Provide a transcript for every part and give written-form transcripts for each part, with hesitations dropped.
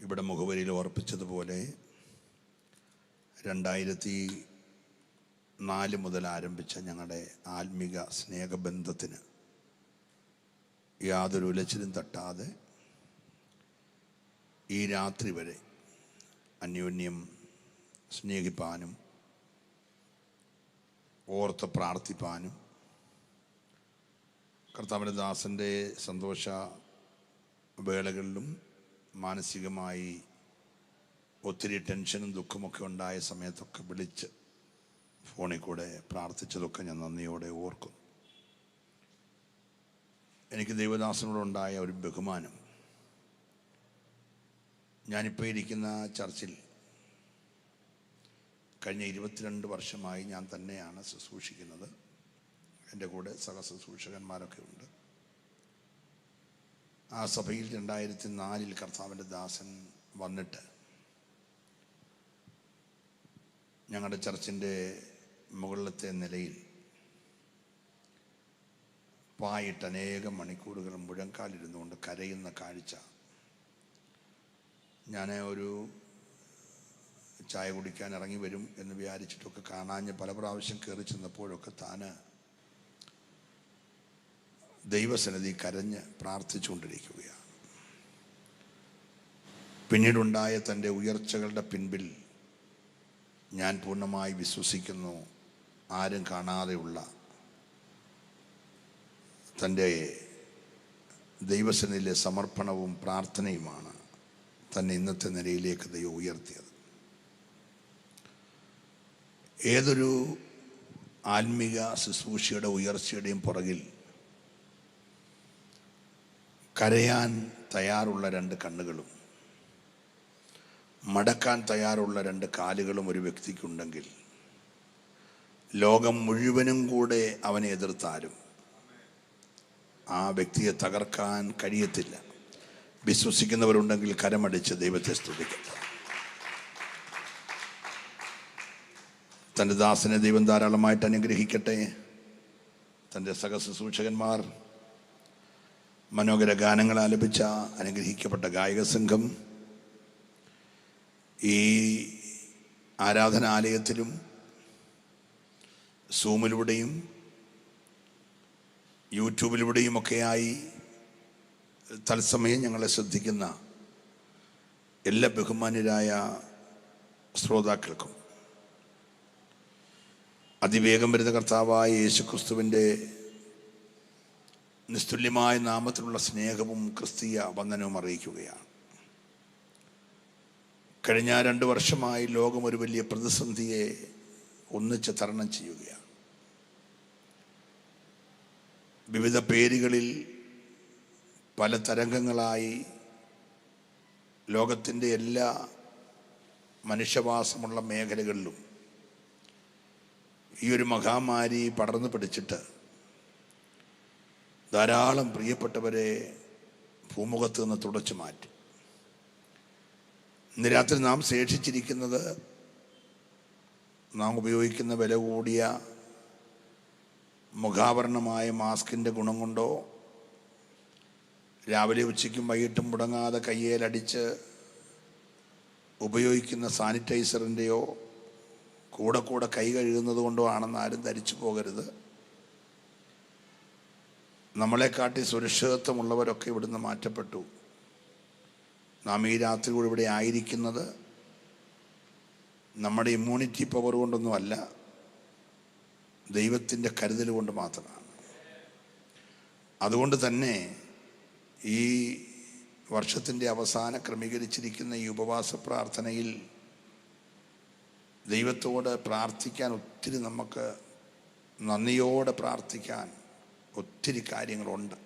ഇവിടെ മുഖവരിയിൽ ഓർപ്പിച്ചതുപോലെ 2004 മുതൽ ആരംഭിച്ച ഞങ്ങളുടെ ആത്മീക സ്നേഹബന്ധത്തിന് യാതൊരു ഉലച്ചിലും തട്ടാതെ ഈ രാത്രി വരെ അന്യോന്യം സ്നേഹിപ്പാനും ഓർത്ത് പ്രാർത്ഥിപ്പാനും കർത്താവിൻ്റെ ദാസൻ്റെ സന്തോഷ വേളകളിലും മാനസികമായി ഒത്തിരി ടെൻഷനും ദുഃഖമൊക്കെ ഉണ്ടായ സമയത്തൊക്കെ വിളിച്ച് ഫോണിൽ കൂടെ പ്രാർത്ഥിച്ചതൊക്കെ ഞാൻ നന്ദിയോടെ ഓർക്കുന്നു. എനിക്ക് ദൈവദാസനോടുണ്ടായ ഒരു ബഹുമാനം, ഞാനിപ്പോൾ ഇരിക്കുന്ന ചർച്ചിൽ കഴിഞ്ഞ 22 വർഷമായി ഞാൻ തന്നെയാണ് ശുശ്രൂഷിക്കുന്നത്. എൻ്റെ കൂടെ സഹശുശ്രൂഷകന്മാരൊക്കെ ഉണ്ട്. ആ സഭയിൽ 2004 കർത്താവിൻ്റെ ദാസൻ വന്നിട്ട് ഞങ്ങളുടെ ചർച്ചിൻ്റെ മുകളിലത്തെ നിലയിൽ പായിട്ട് അനേകം മണിക്കൂറുകൾ മുഴങ്കാലിരുന്നുകൊണ്ട് കരയുന്ന കാഴ്ച ഞാൻ ഒരു ചായ കുടിക്കാൻ ഇറങ്ങി വരും എന്ന് വിചാരിച്ചിട്ടൊക്കെ കാണാഞ്ഞ് പല പ്രാവശ്യം കയറി ചെന്നപ്പോഴൊക്കെ താന് ദൈവസന്നിധി കരഞ്ഞ് പ്രാർത്ഥിച്ചുകൊണ്ടിരിക്കുകയാണ്. പിന്നീടുണ്ടായ തൻ്റെ ഉയർച്ചകളുടെ പിൻപിൽ ഞാൻ പൂർണ്ണമായി വിശ്വസിക്കുന്നു, ആരും കാണാതെയുള്ള തൻ്റെ ദൈവസന്നിധിയിലെ സമർപ്പണവും പ്രാർത്ഥനയുമാണ് തന്നെ ഇന്നത്തെ നിലയിലേക്ക് ദൈവം ഉയർത്തിയത്. ഏതൊരു ആത്മീക ശുശ്രൂഷയുടെ ഉയർച്ചയുടെയും പുറകിൽ കരയാൻ തയ്യാറുള്ള 2 കണ്ണുകളും മടക്കാൻ തയ്യാറുള്ള 2 കാലുകളും ഒരു വ്യക്തിക്കുണ്ടെങ്കിൽ ലോകം മുഴുവനും കൂടെ അവനെ എതിർത്താലും ആ വ്യക്തിയെ തകർക്കാൻ കഴിയത്തില്ല. വിശ്വസിക്കുന്നവരുണ്ടെങ്കിൽ കരമടിച്ച് ദൈവത്തെ സ്തുതിക്കട്ടെ. തൻ്റെ ദാസനെ ദൈവം ധാരാളമായിട്ട് അനുഗ്രഹിക്കട്ടെ. തൻ്റെ സഹശുശ്രൂഷകന്മാർ, മനോഹര ഗാനങ്ങൾ ആലപിച്ച അനുഗ്രഹിക്കപ്പെട്ട ഗായക സംഘം, ഈ ആരാധനാലയത്തിലും സൂമിലൂടെയും യൂട്യൂബിലൂടെയുമൊക്കെയായി തത്സമയം ഞങ്ങളെ ശ്രദ്ധിക്കുന്ന എല്ലാ ബഹുമാന്യരായ ശ്രോതാക്കൾക്കും അതിവേഗം വരുന്ന കർത്താവായ യേശുക്രിസ്തുവിൻ്റെ നിസ്തുല്യമായ നാമത്തിലുള്ള സ്നേഹവും ക്രിസ്തീയ വന്ദനവും അറിയിക്കുകയാണ്. കഴിഞ്ഞ 2 വർഷമായി ലോകം ഒരു വലിയ പ്രതിസന്ധിയെ ഒന്നിച്ച് തരണം ചെയ്യുകയാണ്. വിവിധ പേരുകളിൽ പല തരംഗങ്ങളായി ലോകത്തിൻ്റെ എല്ലാ മനുഷ്യവാസമുള്ള മേഖലകളിലും ഈ ഒരു മഹാമാരി പടർന്നു പിടിച്ചിട്ട് ധാരാളം പ്രിയപ്പെട്ടവരെ ഭൂമുഖത്ത് നിന്ന് തുടച്ചു മാറ്റി. ഇന്ന് രാത്രി നാം ശേഷിച്ചിരിക്കുന്നത് നാം ഉപയോഗിക്കുന്ന വില കൂടിയ മുഖാവരണമായ മാസ്കിൻ്റെ ഗുണം കൊണ്ടോ രാവിലെ ഉച്ചയ്ക്കും വൈകിട്ടും മുടങ്ങാതെ കയ്യേലടിച്ച് ഉപയോഗിക്കുന്ന സാനിറ്റൈസറിൻ്റെയോ കൂടെ കൈ കഴുകുന്നത് കൊണ്ടോ ആണെന്ന് ആരും ധരിച്ചു പോകരുത്. നമ്മളെക്കാട്ടി സുരക്ഷിതത്വമുള്ളവരൊക്കെ ഇവിടുന്ന് മാറ്റപ്പെട്ടു. നാം ഈ രാത്രി കൂടി ഇവിടെ ആയിരിക്കുന്നത് നമ്മുടെ ഇമ്മ്യൂണിറ്റി പവർ കൊണ്ടൊന്നുമല്ല, ദൈവത്തിൻ്റെ കരുതൽ കൊണ്ട് മാത്രമാണ്. അതുകൊണ്ട് തന്നെ ഈ വർഷത്തിൻ്റെ അവസാനം ക്രമീകരിച്ചിരിക്കുന്ന ഈ ഉപവാസ പ്രാർത്ഥനയിൽ ദൈവത്തോട് പ്രാർത്ഥിക്കാൻ ഒത്തിരി, നമുക്ക് നന്ദിയോടെ പ്രാർത്ഥിക്കാൻ ഒത്തിരി കാര്യങ്ങളുണ്ട്.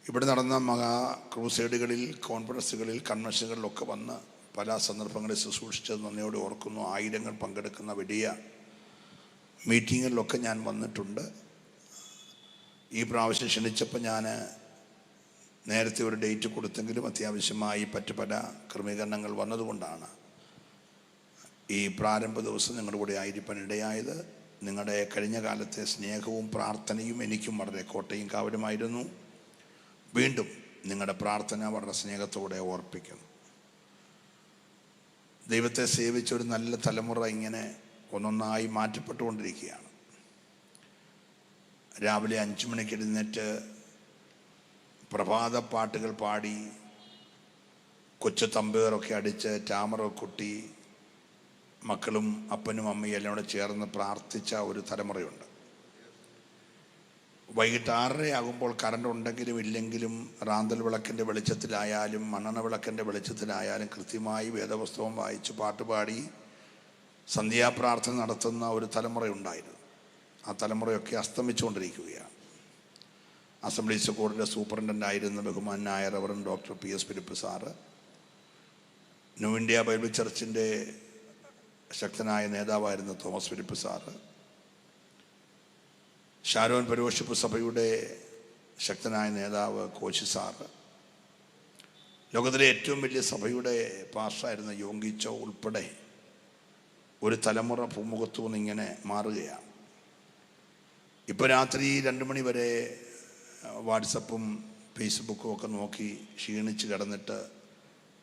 ഇവിടെ നടന്ന മഹാ ക്രൂസൈഡുകളിൽ, കോൺഫറൻസുകളിൽ, കൺവെൻഷനുകളിലൊക്കെ വന്ന് പല സന്ദർഭങ്ങളിൽ ശുശ്രൂഷിച്ചത് നന്ദിയോടെ ഓർക്കുന്നു. 1000 പങ്കെടുക്കുന്ന വലിയ മീറ്റിങ്ങുകളിലൊക്കെ ഞാൻ വന്നിട്ടുണ്ട്. ഈ പ്രാവശ്യം ക്ഷണിച്ചപ്പോൾ ഞാൻ നേരത്തെ ഒരു ഡേറ്റ് കൊടുത്തെങ്കിലും അത്യാവശ്യമായി പല ക്രമീകരണങ്ങൾ വന്നതുകൊണ്ടാണ് ഈ പ്രാരംഭ ദിവസം നിങ്ങളുടെ കൂടെ ആയിരിക്കാൻ ഇടയായത്. നിങ്ങളുടെ കഴിഞ്ഞ കാലത്തെ സ്നേഹവും പ്രാർത്ഥനയും എനിക്കും വളരെ കോട്ടയും കാവലുമായിരുന്നു. വീണ്ടും നിങ്ങളുടെ പ്രാർത്ഥന വളരെ സ്നേഹത്തോടെ ഓർപ്പിക്കുന്നു. ദൈവത്തെ സേവിച്ച ഒരു നല്ല തലമുറ ഇങ്ങനെ ഒന്നൊന്നായി മാറ്റപ്പെട്ടുകൊണ്ടിരിക്കുകയാണ്. രാവിലെ 5 മണിക്ക് എഴുന്നേറ്റ് പ്രഭാത പാട്ടുകൾ പാടി, കൊച്ചു തമ്പേറൊക്കെ അടിച്ച്, ടാമറൊക്കെ കൊട്ടി, മക്കളും അപ്പനും അമ്മയും എല്ലാം കൂടെ ചേർന്ന് പ്രാർത്ഥിച്ച ഒരു തലമുറയുണ്ട്. വൈകിട്ട് 6:30 ആകുമ്പോൾ കറണ്ട് ഉണ്ടെങ്കിലും ഇല്ലെങ്കിലും റാന്തൽ വിളക്കിൻ്റെ വെളിച്ചത്തിലായാലും മണ്ണെണ്ണ വിളക്കിൻ്റെ വെളിച്ചത്തിലായാലും കൃത്യമായി വേദപുസ്തകം വായിച്ച് പാട്ടുപാടി സന്ധ്യാപ്രാർത്ഥന നടത്തുന്ന ഒരു തലമുറയുണ്ടായിരുന്നു. ആ തലമുറയൊക്കെ അസ്തമിച്ചുകൊണ്ടിരിക്കുകയാണ്. അസംബ്ലീസ് കോഡിൻ്റെ സൂപ്രണ്ടൻ്റായിരുന്ന ബഹുമാനായ reverend doctor PS Philip sir, new India bible ചർച്ചിൻ്റെ ശക്തനായ നേതാവായിരുന്ന Thomas Philip sir, Sharon fellowship സഭയുടെ ശക്തനായ നേതാവ് കോശി സാറ്, ലോകത്തിലെ ഏറ്റവും വലിയ സഭയുടെ പാസ്റ്ററായിരുന്ന യോങ്കിച്ചോ ഉൾപ്പെടെ ഒരു തലമുറ ഭൂമുഖത്തു നിന്നിങ്ങനെ മാറുകയാണ്. ഇപ്പോൾ രാത്രി 2 മണി വരെ വാട്സപ്പും ഫേസ്ബുക്കും ഒക്കെ നോക്കി ക്ഷീണിച്ച് കിടന്നിട്ട്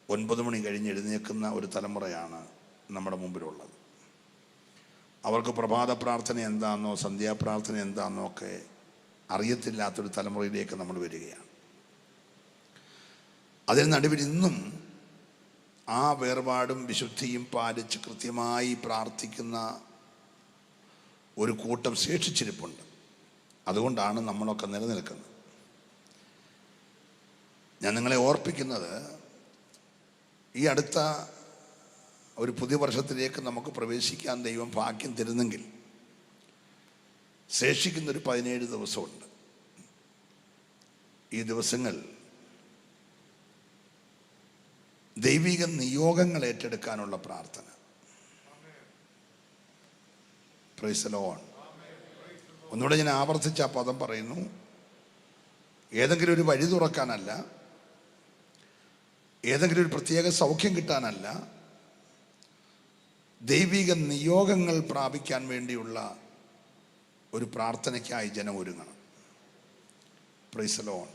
9 മണി കഴിഞ്ഞ് എഴുന്നേൽക്കുന്ന ഒരു തലമുറയാണ് നമ്മുടെ മുമ്പിലുള്ളത്. അവർക്ക് പ്രഭാത പ്രാർത്ഥന എന്താണെന്നോ സന്ധ്യാപ്രാർത്ഥന എന്താണെന്നോ ഒക്കെ അറിയത്തില്ലാത്തൊരു തലമുറയിലേക്ക് നമ്മൾ വരികയാണ്. അതിന് നടുവിൽ ഇന്നും ആ വേർപാടും വിശുദ്ധിയും പാലിച്ച് കൃത്യമായി പ്രാർത്ഥിക്കുന്ന ഒരു കൂട്ടം ശേഷിച്ചിരിപ്പുണ്ട്. അതുകൊണ്ടാണ് നമ്മളൊക്കെ നിലനിൽക്കുന്നത്. ഞാൻ നിങ്ങളെ ഓർപ്പിക്കുന്നത്, ഈ അടുത്ത ഒരു പുതിയ വർഷത്തിലേക്ക് നമുക്ക് പ്രവേശിക്കാൻ ദൈവം ഭാഗ്യം തരുന്നെങ്കിൽ ശേഷിക്കുന്നൊരു 17 ദിവസമുണ്ട്. ഈ ദിവസങ്ങൾ ദൈവിക നിയോഗങ്ങൾ ഏറ്റെടുക്കാനുള്ള പ്രാർത്ഥന. Price the Lord. ഒന്നുകൂടെ ഞാൻ ആവർത്തിച്ച ആ പദം പറയുന്നു. ഏതെങ്കിലും ഒരു വഴി തുറക്കാനല്ല, ഏതെങ്കിലും ഒരു പ്രത്യേക സൗഖ്യം കിട്ടാനല്ല, ദൈവിക നിയോഗങ്ങൾ പ്രാപിക്കാൻ വേണ്ടിയുള്ള ഒരു പ്രാർത്ഥനയ്ക്കായി ജനം ഒരുങ്ങണം. Price the Lord.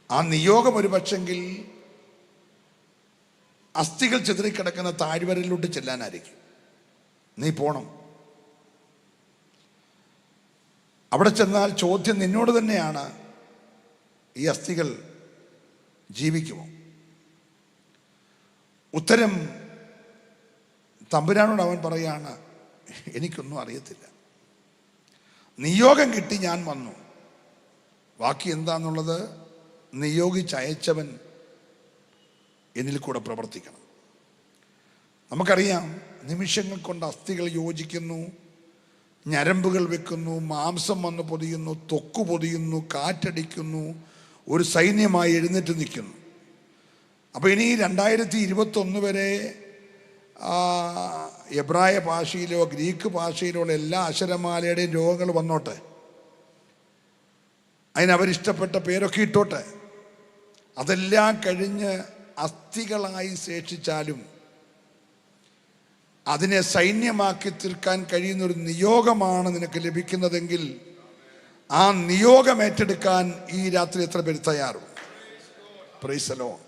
ആ നിയോഗം ഒരു പക്ഷെങ്കിൽ അസ്ഥികൾ ചിതറിക്കിടക്കുന്ന താഴ്വരയിലോട്ട് ചെല്ലാനായിരിക്കും. നീ പോണം. അവിടെ ചെന്നാൽ ചോദ്യം നിന്നോട് തന്നെയാണ്, ഈ അസ്ഥികൾ ജീവിക്കുമോ? ഉത്തരം തമ്പുരാനോട് അവൻ പറയാണ്, എനിക്കൊന്നും അറിയത്തില്ല. നിയോഗം കിട്ടി, ഞാൻ വന്നു. ബാക്കി എന്താന്നുള്ളത് നിയോഗിച്ചയച്ചവൻ എന്നിൽ കൂടെ പ്രവർത്തിക്കണം. നമുക്കറിയാം, നിമിഷങ്ങൾ കൊണ്ട് അസ്ഥികൾ യോജിക്കുന്നു, ഞരമ്പുകൾ വെക്കുന്നു, മാംസം വന്ന് പൊതിയുന്നു, ത്വക്ക് പൊതിയുന്നു, കാറ്റടിക്കുന്നു, ഒരു സൈന്യമായി എഴുന്നേറ്റ് നിൽക്കുന്നു. അപ്പോൾ ഇനി 2021 വരെ എബ്രായ ഭാഷയിലോ ഗ്രീക്ക് ഭാഷയിലോ ഉള്ള എല്ലാ അക്ഷരമാലയുടെയും രോഗങ്ങൾ വന്നോട്ടെ, അതിനവരിഷ്ടപ്പെട്ട പേരൊക്കെ ഇട്ടോട്ടെ. അതെല്ലാം കഴിഞ്ഞ് അസ്ഥികളായി ശേഷിച്ചാലും അതിനെ സൈന്യമാക്കി തീർക്കാൻ കഴിയുന്നൊരു നിയോഗമാണ് നിനക്ക് ലഭിക്കുന്നതെങ്കിൽ ആ നിയോഗം ഏറ്റെടുക്കാൻ ഈ രാത്രി എത്ര പേര് തയ്യാറും? Price the Lord.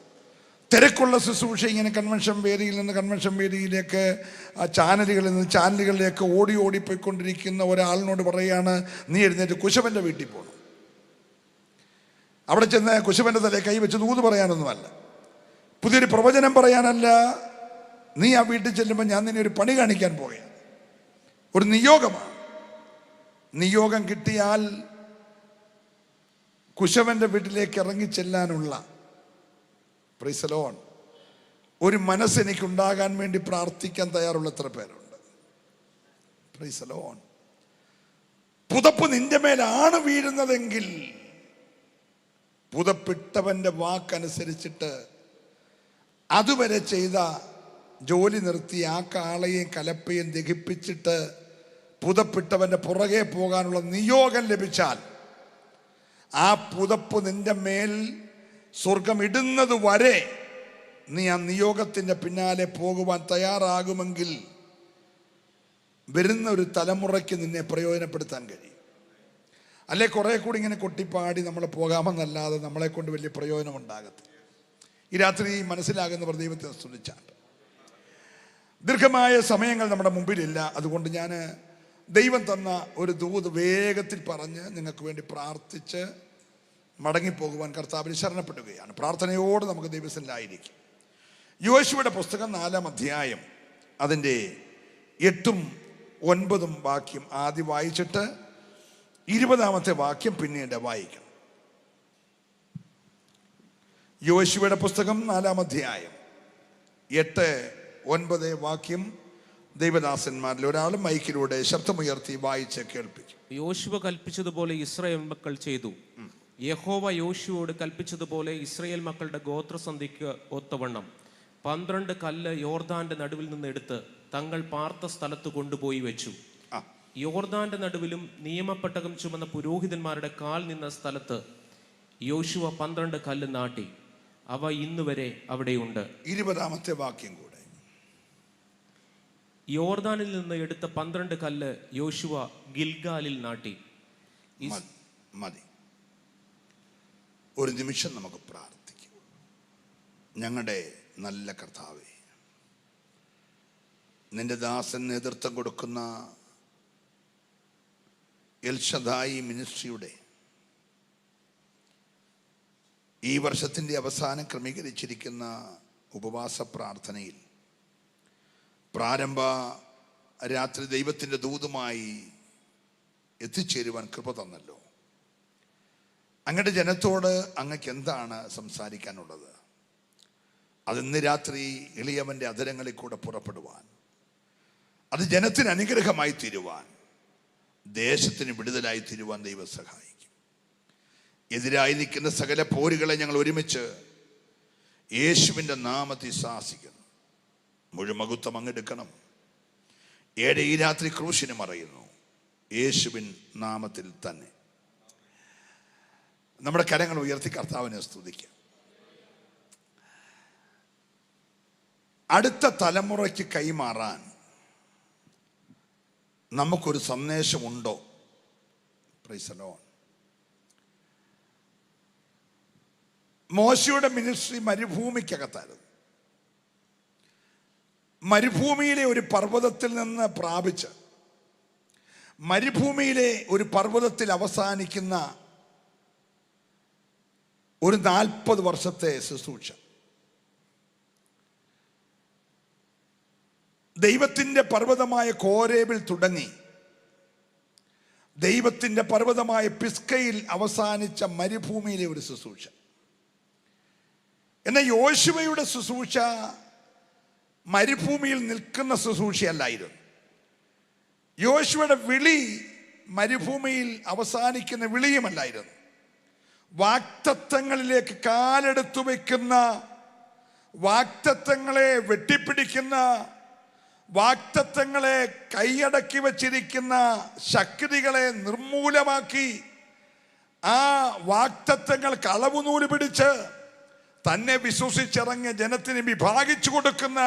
തിരക്കുള്ള ശുശ്രൂഷ ഇങ്ങനെ കൺവെൻഷൻ വേദിയിൽ നിന്ന് കൺവെൻഷൻ വേദിയിലേക്ക്, ചാനലുകളിൽ നിന്ന് ചാനലുകളിലേക്ക് ഓടിപ്പോയിക്കൊണ്ടിരിക്കുന്ന ഒരാളിനോട് പറയുകയാണ്, നീ എഴുന്നേറ്റ് കുശവൻ്റെ വീട്ടിൽ പോകണം. അവിടെ ചെന്ന് കുശവൻ്റെ തലയിൽ കൈവച്ച് ദൂത് പറയാനൊന്നുമല്ല, പുതിയൊരു പ്രവചനം പറയാനല്ല. നീ ആ വീട്ടിൽ ചെല്ലുമ്പോൾ ഞാൻ നിന്നെ ഒരു പണി കാണിക്കാൻ പോവുകയാണ്. ഒരു നിയോഗമാണ്. നിയോഗം കിട്ടിയാൽ കുശവൻ്റെ വീട്ടിലേക്ക് ഇറങ്ങി ചെല്ലാനുള്ള പ്രൈസ് ദി ലോർഡ് ഒരു മനസ്സെനിക്കുണ്ടാകാൻ വേണ്ടി പ്രാർത്ഥിക്കാൻ തയ്യാറുള്ള എത്ര പേരുണ്ട്? Price the Lord. പുതപ്പ് നിന്റെ മേലാണ് വീഴുന്നതെങ്കിൽ പുതപ്പിട്ടവൻ്റെ വാക്കനുസരിച്ചിട്ട് അതുവരെ ചെയ്ത ജോലി നിർത്തി ആ കാളയെയും കലപ്പയും ദഹിപ്പിച്ചിട്ട് പുതപ്പിട്ടവൻ്റെ പുറകെ പോകാനുള്ള നിയോഗം ലഭിച്ചാൽ ആ പുതപ്പ് നിന്റെ മേൽ സ്വർഗം ഇടുന്നത് വരെ നീ ആ നിയോഗത്തിൻ്റെ പിന്നാലെ പോകുവാൻ തയ്യാറാകുമെങ്കിൽ വരുന്ന ഒരു തലമുറയ്ക്ക് നിന്നെ പ്രയോജനപ്പെടുത്താൻ കഴിയും. അല്ലെ കുറേ കൂടി ഇങ്ങനെ കൊട്ടിപ്പാടി നമ്മൾ പോകാമെന്നല്ലാതെ നമ്മളെ കൊണ്ട് വലിയ പ്രയോജനം ഉണ്ടാകത്തില്ല. ഈ രാത്രി മനസ്സിലാകുന്നവർ ദൈവത്തെ സ്തുതിച്ചാണ്. ദീർഘമായ സമയങ്ങൾ നമ്മുടെ മുമ്പിലില്ല. അതുകൊണ്ട് ഞാൻ ദൈവം തന്ന ഒരു ദൂത് വേഗത്തിൽ പറഞ്ഞ് നിങ്ങൾക്ക് വേണ്ടി പ്രാർത്ഥിച്ച് മടങ്ങിപ്പോകുവാൻ കർത്താവിൽ ശരണപ്പെടുകയാണ്. പ്രാർത്ഥനയോട് നമുക്ക് ദൈവസന്നിധിയിലായിരിക്കും. യോശുവയുടെ പുസ്തകം 4-ാം അധ്യായം അതിൻ്റെ 8ഉം 9ഉം വാക്യം ആദ്യം വായിച്ചിട്ട് 20ാമത്തെ വാക്യം പിന്നീട് വായിക്കണം. യോശുവയുടെ പുസ്തകം 4-ാം അധ്യായം 8-9 വാക്യം ദൈവദാസന്മാരിൽ ഒരാൾ മൈക്കിലൂടെ ശബ്ദമുയർത്തി വായിച്ച് കേൾപ്പിക്കും. യോശുവ കൽപ്പിച്ചതുപോലെ ഇസ്രായേൽ മക്കൾ ചെയ്തു. യഹോവ യോശുവോട് കൽപ്പിച്ചതുപോലെ ഇസ്രായേൽ മക്കളുടെ ഗോത്രസന്ധിക്ക് ഒത്തവണ്ണം 12 കല്ല് യോർദാന്റെ നടുവിൽ നിന്ന് എടുത്ത് തങ്ങൾ പാർത്ത സ്ഥലത്ത് കൊണ്ടുപോയി വെച്ചു. യോർദാന്റെ നടുവിലും നിയമപ്പെട്ടകം ചുമന്ന പുരോഹിതന്മാരുടെ കാൽ നിന്ന സ്ഥലത്ത് യോശുവ 12 കല്ല് നാട്ടി. അവ ഇന്നുവരെ അവിടെയുണ്ട്. 20ാമത്തെ വാക്യം കൂടെ. യോർദാനിൽ നിന്ന് എടുത്ത 12 കല്ല് യോശുവ ഗിൽഗാലിൽ നാട്ടി. മതി. ഒരു നിമിഷം നമുക്ക് പ്രാർത്ഥിക്കാം. ഞങ്ങളുടെ നല്ല കർത്താവേ, നിന്റെ ദാസൻ നേതൃത്വം കൊടുക്കുന്ന എൽ ഷദായി മിനിസ്ട്രിയുടെ ഈ വർഷത്തിൻ്റെ അവസാനം ക്രമീകരിച്ചിരിക്കുന്ന ഉപവാസ പ്രാർത്ഥനയിൽ പ്രാരംഭ രാത്രി ദൈവത്തിൻ്റെ ദൂതുമായി എത്തിച്ചേരുവാൻ കൃപ തന്നല്ലോ. അങ്ങയുടെ ജനത്തോട് അങ്ങക്ക് എന്താണ് സംസാരിക്കാനുള്ളത്? അതിന്ന് രാത്രി എളിയവൻ്റെ അധരങ്ങളിൽ കൂടെ പുറപ്പെടുവാൻ, അത് ജനത്തിന് അനുഗ്രഹമായി തീരുവാൻ, ദേശത്തിന് വിടുതലായി തീരുവാൻ ദൈവം സഹായിക്കും. എതിരായി നിൽക്കുന്ന സകല പോരുകളെ ഞങ്ങൾ ഒരുമിച്ച് യേശുവിൻ്റെ നാമത്തിൽ ശാസിക്കുന്നു. മുഴുമകുത്വം അങ്ങെടുക്കണം. ഈ രാത്രി ക്രൂശിന് മറയുന്നു, യേശുവിൻ നാമത്തിൽ തന്നെ. നമ്മുടെ കരങ്ങൾ ഉയർത്തി കർത്താവിനെ സ്തുതിക്കാം. അടുത്ത തലമുറയ്ക്ക് കൈമാറാൻ നമുക്കൊരു സന്ദേശമുണ്ടോ? Praise the lord. മോശയുടെ മിനിസ്ട്രി മരുഭൂമിക്കകത്തായിരുന്നു. മരുഭൂമിയിലെ ഒരു പർവ്വതത്തിൽ നിന്ന് പ്രാപിച്ച് മരുഭൂമിയിലെ ഒരു പർവ്വതത്തിൽ അവസാനിക്കുന്ന ഒരു 40 വർഷത്തെ ശുശ്രൂഷ. ദൈവത്തിൻ്റെ പർവ്വതമായ കോരേബിൽ തുടങ്ങി ദൈവത്തിൻ്റെ പർവ്വതമായ പിസ്കയിൽ അവസാനിച്ച മരുഭൂമിയിലെ ഒരു ശുശ്രൂഷ. എന്നാൽ യോശുവയുടെ ശുശ്രൂഷ മരുഭൂമിയിൽ നിൽക്കുന്ന ശുശ്രൂഷയല്ലായിരുന്നു. യോശുവയുടെ വിളി മരുഭൂമിയിൽ അവസാനിക്കുന്ന വിളിയുമല്ലായിരുന്നു. വാഗ്ദത്തങ്ങളിലേക്ക് കാലെടുത്തു വയ്ക്കുന്ന, വാഗ്ദത്തങ്ങളെ വെട്ടിപ്പിടിക്കുന്ന, വാഗ്ദത്തങ്ങളെ കൈയടക്കി വച്ചിരിക്കുന്ന ശക്തികളെ നിർമൂലമാക്കി ആ വാഗ്ദത്തങ്ങൾ കളവുനൂല് പിടിച്ച് തന്നെ വിശ്വസിച്ചിറങ്ങിയ ജനത്തിന് വിഭാഗിച്ചു കൊടുക്കുന്ന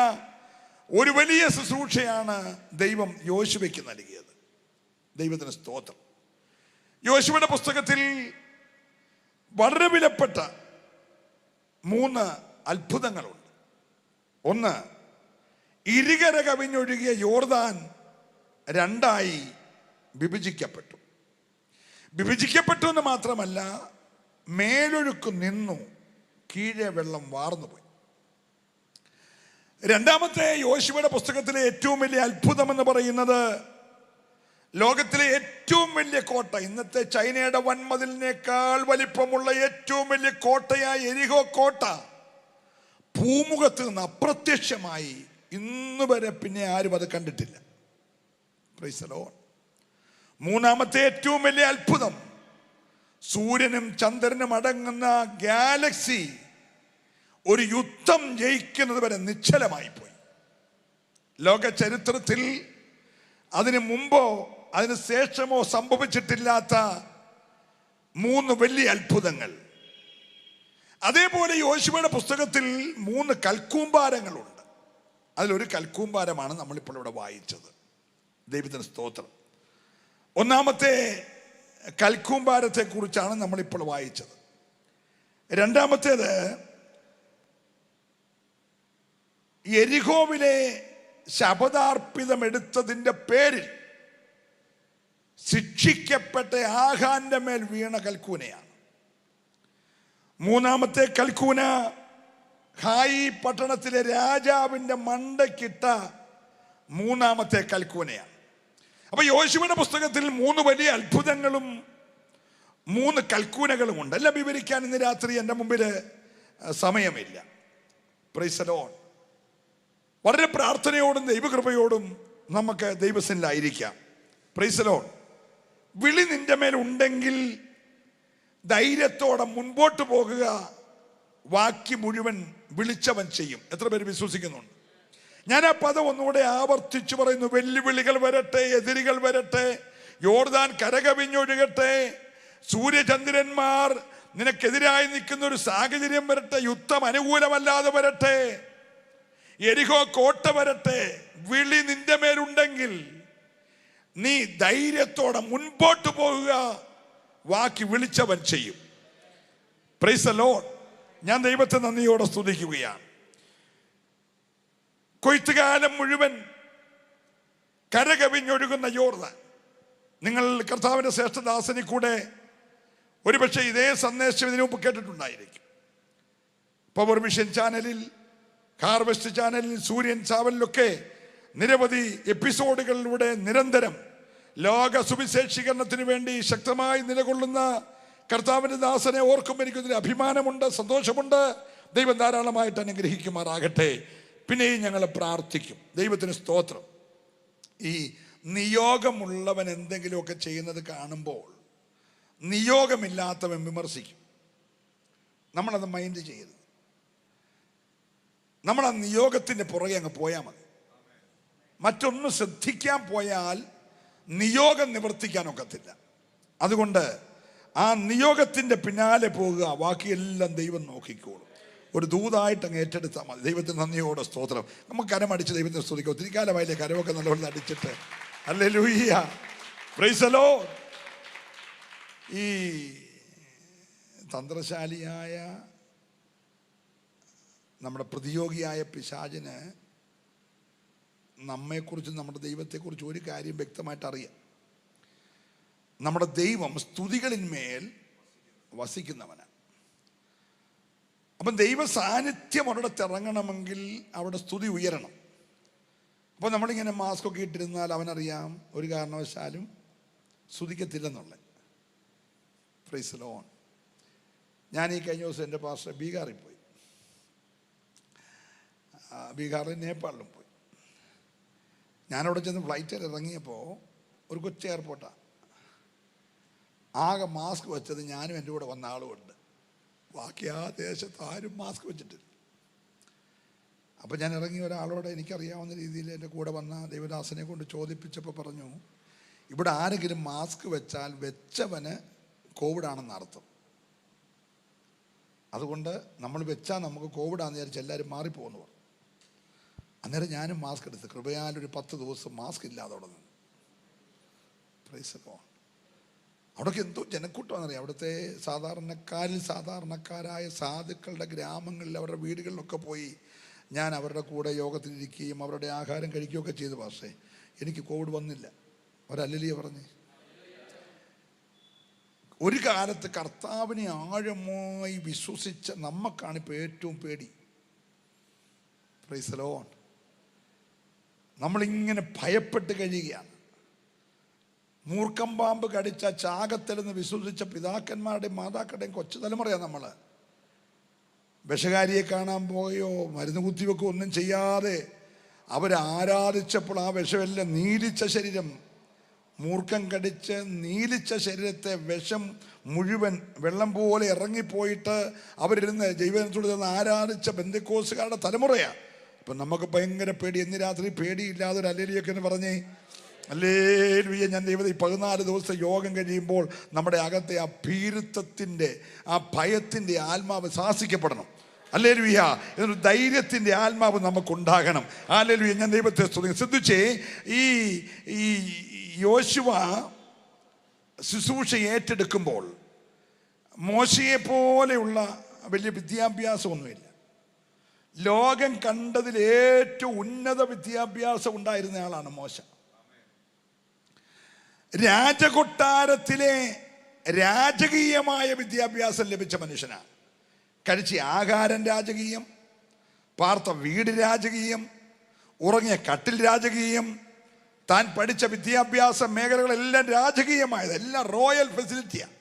ഒരു വലിയ ശുശ്രൂഷയാണ് ദൈവം യോശുവയ്ക്ക് നൽകിയത്. ദൈവത്തിന് സ്തോത്രം. യോശുവയുടെ പുസ്തകത്തിൽ വളരെ വിലപ്പെട്ട 3 അത്ഭുതങ്ങളുണ്ട്. ഒന്ന്, ഇരുകര കവിഞ്ഞൊഴുകിയ യോർദാൻ 2ആയി വിഭജിക്കപ്പെട്ടു. വിഭജിക്കപ്പെട്ടു എന്ന് മാത്രമല്ല, മേലൊഴുക്ക് നിന്നു, കീഴെ വെള്ളം വാർന്നുപോയി. രണ്ടാമത്തെ യോശുവയുടെ പുസ്തകത്തിലെ ഏറ്റവും വലിയ അത്ഭുതം എന്ന് പറയുന്നത്, ലോകത്തിലെ ഏറ്റവും വലിയ കോട്ട, ഇന്നത്തെ ചൈനയുടെ വൻമതിലിനേക്കാൾ വലിപ്പമുള്ള ഏറ്റവും വലിയ കോട്ടയായ എരിഹോ കോട്ട ഭൂമുഖത്ത് നിന്ന് അപ്രത്യക്ഷമായി. ഇന്ന് വരെ പിന്നെ ആരും അത് കണ്ടിട്ടില്ല. Price the Lord. മൂന്നാമത്തെ ഏറ്റവും വലിയ അത്ഭുതം, സൂര്യനും ചന്ദ്രനും അടങ്ങുന്ന ഗാലക്സി ഒരു യുദ്ധം ജയിക്കുന്നത് വരെ നിശ്ചലമായി പോയി. ലോക ചരിത്രത്തിൽ അതിനു മുമ്പോ അതിന് ശേഷമോ സംഭവിച്ചിട്ടില്ലാത്ത 3 വലിയ അത്ഭുതങ്ങൾ. അതേപോലെ യോശുവയുടെ പുസ്തകത്തിൽ 3 കൽക്കൂമ്പാരങ്ങളുണ്ട്. അതിലൊരു കൽക്കൂമ്പാരമാണ് നമ്മളിപ്പോൾ ഇവിടെ വായിച്ചത്. ദൈവത്തിന് സ്തോത്രം. ഒന്നാമത്തെ കൽക്കൂമ്പാരത്തെക്കുറിച്ചാണ് നമ്മളിപ്പോൾ വായിച്ചത്. രണ്ടാമത്തേത്, യെരിഹോവിലെ ശപഥാർപ്പിതം എടുത്തതിൻ്റെ പേരിൽ ശിക്ഷിക്കപ്പെട്ട ആഹാന്റെ മേൽ വീണ കൽക്കൂനയാണ്. മൂന്നാമത്തെ കൽക്കൂന ഹായി പട്ടണത്തിലെ രാജാവിൻ്റെ മണ്ടയ്ക്കിട്ട മൂന്നാമത്തെ കൽക്കൂനയാണ്. അപ്പൊ യോശുവയുടെ പുസ്തകത്തിൽ 3 വലിയ അത്ഭുതങ്ങളും 3 കൽക്കൂനകളുമുണ്ട്. എല്ലാം വിവരിക്കാൻ ഇന്ന് രാത്രി എൻ്റെ മുമ്പിൽ സമയമില്ല. Price the Lord. വളരെ പ്രാർത്ഥനയോടും ദൈവകൃപയോടും നമുക്ക് ദൈവസന്നിധിയിലായിരിക്കാം. Price the Lord. വിളി നിന്റെ മേൽ ഉണ്ടെങ്കിൽ ധൈര്യത്തോടെ മുൻപോട്ട് പോകുക. ബാക്കി മുഴുവൻ വിളിച്ചവൻ ചെയ്യും. എത്ര പേര് വിശ്വസിക്കുന്നുണ്ട്? ഞാൻ ആ പദം ഒന്നുകൂടെ ആവർത്തിച്ചു പറയുന്നു. വെല്ലുവിളികൾ വരട്ടെ, എതിരികൾ വരട്ടെ, യോർദാൻ കരകവിഞ്ഞൊഴുകട്ടെ, സൂര്യചന്ദ്രന്മാർ നിനക്കെതിരായി നിൽക്കുന്ന ഒരു സാഹചര്യം വരട്ടെ, യുദ്ധം അനുകൂലമല്ലാതെ വരട്ടെ, യെരിഹോ കോട്ട വരട്ടെ, വിളി നിന്റെ മേലുണ്ടെങ്കിൽ നീ ധൈര്യത്തോടെ മുൻപോട്ട് പോകുക. ബാക്കി വിളിച്ചവൻ ചെയ്യും. Price the lord. ഞാൻ ദൈവത്തെ നന്ദിയോടെ സ്തുതിക്കുകയാണ്. കൊയ്ത്തുകാലം മുഴുവൻ കരകവിഞ്ഞൊഴുകുന്ന യോർദാൻ. നിങ്ങൾ കർത്താവിൻ്റെ ശ്രേഷ്ഠദാസനിൽ കൂടെ ഒരുപക്ഷെ ഇതേ സന്ദേശം ഇതിനു മുമ്പ് കേട്ടിട്ടുണ്ടായിരിക്കും. പവർ മിഷൻ ചാനലിൽ, ഹാർവെസ്റ്റ് ചാനലിൽ, സൂര്യൻ ചാനലിലൊക്കെ നിരവധി എപ്പിസോഡുകളിലൂടെ നിരന്തരം ലോക സുവിശേഷീകരണത്തിന് വേണ്ടി ശക്തമായി നിലകൊള്ളുന്ന കർത്താവിൻ്റെ ദാസനെ ഓർക്കുമ്പോൾ എനിക്കൊരു അഭിമാനമുണ്ട്, സന്തോഷമുണ്ട്. ദൈവം ധാരാളമായിട്ട് അനുഗ്രഹിക്കുമാറാകട്ടെ. പിന്നെയും ഞങ്ങൾ പ്രാർത്ഥിക്കും. ദൈവത്തിന് സ്തോത്രം. ഈ നിയോഗമുള്ളവൻ എന്തെങ്കിലുമൊക്കെ ചെയ്യുന്നത് കാണുമ്പോൾ നിയോഗമില്ലാത്തവൻ വിമർശിക്കും. നമ്മളത് മൈൻഡ് ചെയ്യരുത്. നമ്മൾ ആ നിയോഗത്തിൻ്റെ പുറകെ അങ്ങ് പോയാൽ മതി. മറ്റൊന്ന് ശ്രദ്ധിക്കാൻ പോയാൽ നിയോഗം നിവർത്തിക്കാനൊക്കത്തില്ല. അതുകൊണ്ട് ആ നിയോഗത്തിൻ്റെ പിന്നാലെ പോകുക. ബാക്കിയെല്ലാം ദൈവം നോക്കിക്കോളും. ഒരു ദൂതായിട്ട് അങ്ങ് ഏറ്റെടുത്താൽ മതി. ദൈവത്തിന് നന്ദിയോടെ സ്തോത്രം. നമുക്ക് കരമടിച്ച് ദൈവത്തെ സ്തുതിക്കാം. ഒത്തിരി കാലമായില്ലേ കരമൊക്കെ നല്ലപോലെ അടിച്ചിട്ട്. Hallelujah, praise the Lord. ഈ തന്ത്രശാലിയായ നമ്മുടെ പ്രതിയോഗിയായ പിശാചിന് നമ്മെക്കുറിച്ചും നമ്മുടെ ദൈവത്തെക്കുറിച്ചും ഒരു കാര്യം വ്യക്തമായിട്ട് അറിയാം. നമ്മുടെ ദൈവം സ്തുതികളിന്മേൽ വസിക്കുന്നവനാണ്. അപ്പം ദൈവ സാന്നിധ്യം ഒരിടത്ത് ഇറങ്ങണമെങ്കിൽ അവിടെ സ്തുതി ഉയരണം. അപ്പോൾ നമ്മളിങ്ങനെ മാസ്കൊക്കെ ഇട്ടിരുന്നാൽ അവനറിയാം ഒരു കാരണവശാലും സ്തുതിക്കത്തില്ലെന്നുള്ളത്. Price the lord. ഞാൻ ഈ കഴിഞ്ഞ ദിവസം എൻ്റെ പാസ്റ്റർ ബീഹാറിൽ പോയി. ബീഹാറിൽ നേപ്പാളിലും പോയി. ഞാനവിടെ ചെന്ന് ഫ്ലൈറ്റിൽ ഇറങ്ങിയപ്പോൾ ഒരു കൊച്ചു എയർപോർട്ടാണ്. ആകെ മാസ്ക് വെച്ചത് ഞാനും എൻ്റെ കൂടെ വന്ന ആളുമുണ്ട്. ബാക്കി ആ ദേശത്ത് ആരും മാസ്ക് വെച്ചിട്ടില്ല. അപ്പോൾ ഞാൻ ഇറങ്ങി ഒരാളോട് എനിക്കറിയാവുന്ന രീതിയിൽ എൻ്റെ കൂടെ വന്ന ദൈവദാസനെ കൊണ്ട് ചോദിപ്പിച്ചപ്പോൾ പറഞ്ഞു, ഇവിടെ ആരെങ്കിലും മാസ്ക് വെച്ചാൽ വെച്ചവന് കോവിഡാണെന്ന് അർത്ഥം. അതുകൊണ്ട് നമ്മൾ വെച്ചാൽ നമുക്ക് കോവിഡാണെന്ന് വിചാരിച്ച് എല്ലാവരും മാറിപ്പോകുന്നു പറഞ്ഞു. അന്നേരം ഞാനും മാസ്ക് എടുത്ത് കൃപയാലൊരു 10 ദിവസം മാസ്ക് ഇല്ലാതെ അവിടെ നിന്ന്. Price the Lord. അവിടെയൊക്കെ എന്തോ ജനക്കൂട്ടമാണെന്നറിയാം. അവിടുത്തെ സാധാരണക്കാരായ സാധുക്കളുടെ ഗ്രാമങ്ങളിൽ അവരുടെ വീടുകളിലൊക്കെ പോയി ഞാൻ അവരുടെ കൂടെ യോഗത്തിലിരിക്കുകയും അവരുടെ ആഹാരം കഴിക്കുകയൊക്കെ ചെയ്തു. പക്ഷേ എനിക്ക് കോവിഡ് വന്നില്ല. ഒരല്ലേലൂയ പറഞ്ഞേ. ഒരു കാലത്ത് കർത്താവിനെ ആഴമായി വിശ്വസിച്ച നമുക്കാണിപ്പോൾ ഏറ്റവും പേടി. Price the Lord. നമ്മളിങ്ങനെ ഭയപ്പെട്ട് കഴിയുകയാണ്. മൂർഖം പാമ്പ് കടിച്ച ചാകത്തലെന്ന് വിശ്വസിച്ച പിതാക്കന്മാരുടെയും മാതാക്കളുടെയും കൊച്ചു തലമുറയാണ് നമ്മൾ. വിഷകാരിയെ കാണാൻ പോയോ മരുന്ന് കുത്തിവെക്കോ ഒന്നും ചെയ്യാതെ അവരാരാധിച്ചപ്പോൾ ആ വിഷമെല്ലാം നീലിച്ച ശരീരം, മൂർഖം കടിച്ച് നീലിച്ച ശരീരത്തെ വിഷം മുഴുവൻ വെള്ളം പോലെ ഇറങ്ങിപ്പോയിട്ട് അവരിരുന്ന് ജൈവജനത്തോട് നിന്ന് ആരാധിച്ച ബന്ധക്കോസുകാരുടെ തലമുറയാണ്. ഇപ്പം നമുക്ക് ഭയങ്കര പേടി. ഇന്ന് രാത്രി പേടിയില്ലാതെ ഒരു ഹല്ലേലൂയൊക്കെ എന്ന് പറഞ്ഞേ. ഹല്ലേലൂയ. ഞാൻ ദൈവത്തെ 14 ദിവസത്തെ യോഗം കഴിയുമ്പോൾ നമ്മുടെ അകത്തെ ആ ഭീരുത്വത്തിൻ്റെ ആ ഭയത്തിൻ്റെ ആത്മാവ് ശാസിക്കപ്പെടണം. ഹല്ലേലൂയ. എന്നൊരു ധൈര്യത്തിൻ്റെ ആത്മാവ് നമുക്കുണ്ടാകണം. ഹല്ലേലൂയ. ഞാൻ ദൈവത്തെ ശ്രദ്ധിച്ചേ. ഈ യോശുവ ശുശ്രൂഷ ഏറ്റെടുക്കുമ്പോൾ മോശയെ പോലെയുള്ള വലിയ വിദ്യാഭ്യാസമൊന്നുമില്ല. ലോകം കണ്ടതിൽ ഏറ്റവും ഉന്നത വിദ്യാഭ്യാസം ഉണ്ടായിരുന്ന ആളാണ് മോശ. രാജകൊട്ടാരത്തിലെ രാജകീയമായ വിദ്യാഭ്യാസം ലഭിച്ച മനുഷ്യനാണ്. കഴിച്ച ആഹാരം രാജകീയം, പാർത്ത വീട് രാജകീയം, ഉറങ്ങിയ കട്ടിൽ രാജകീയം, താൻ പഠിച്ച വിദ്യാഭ്യാസ മേഖലകളെല്ലാം രാജകീയമായത്, എല്ലാം റോയൽ ഫെസിലിറ്റിയാണ്.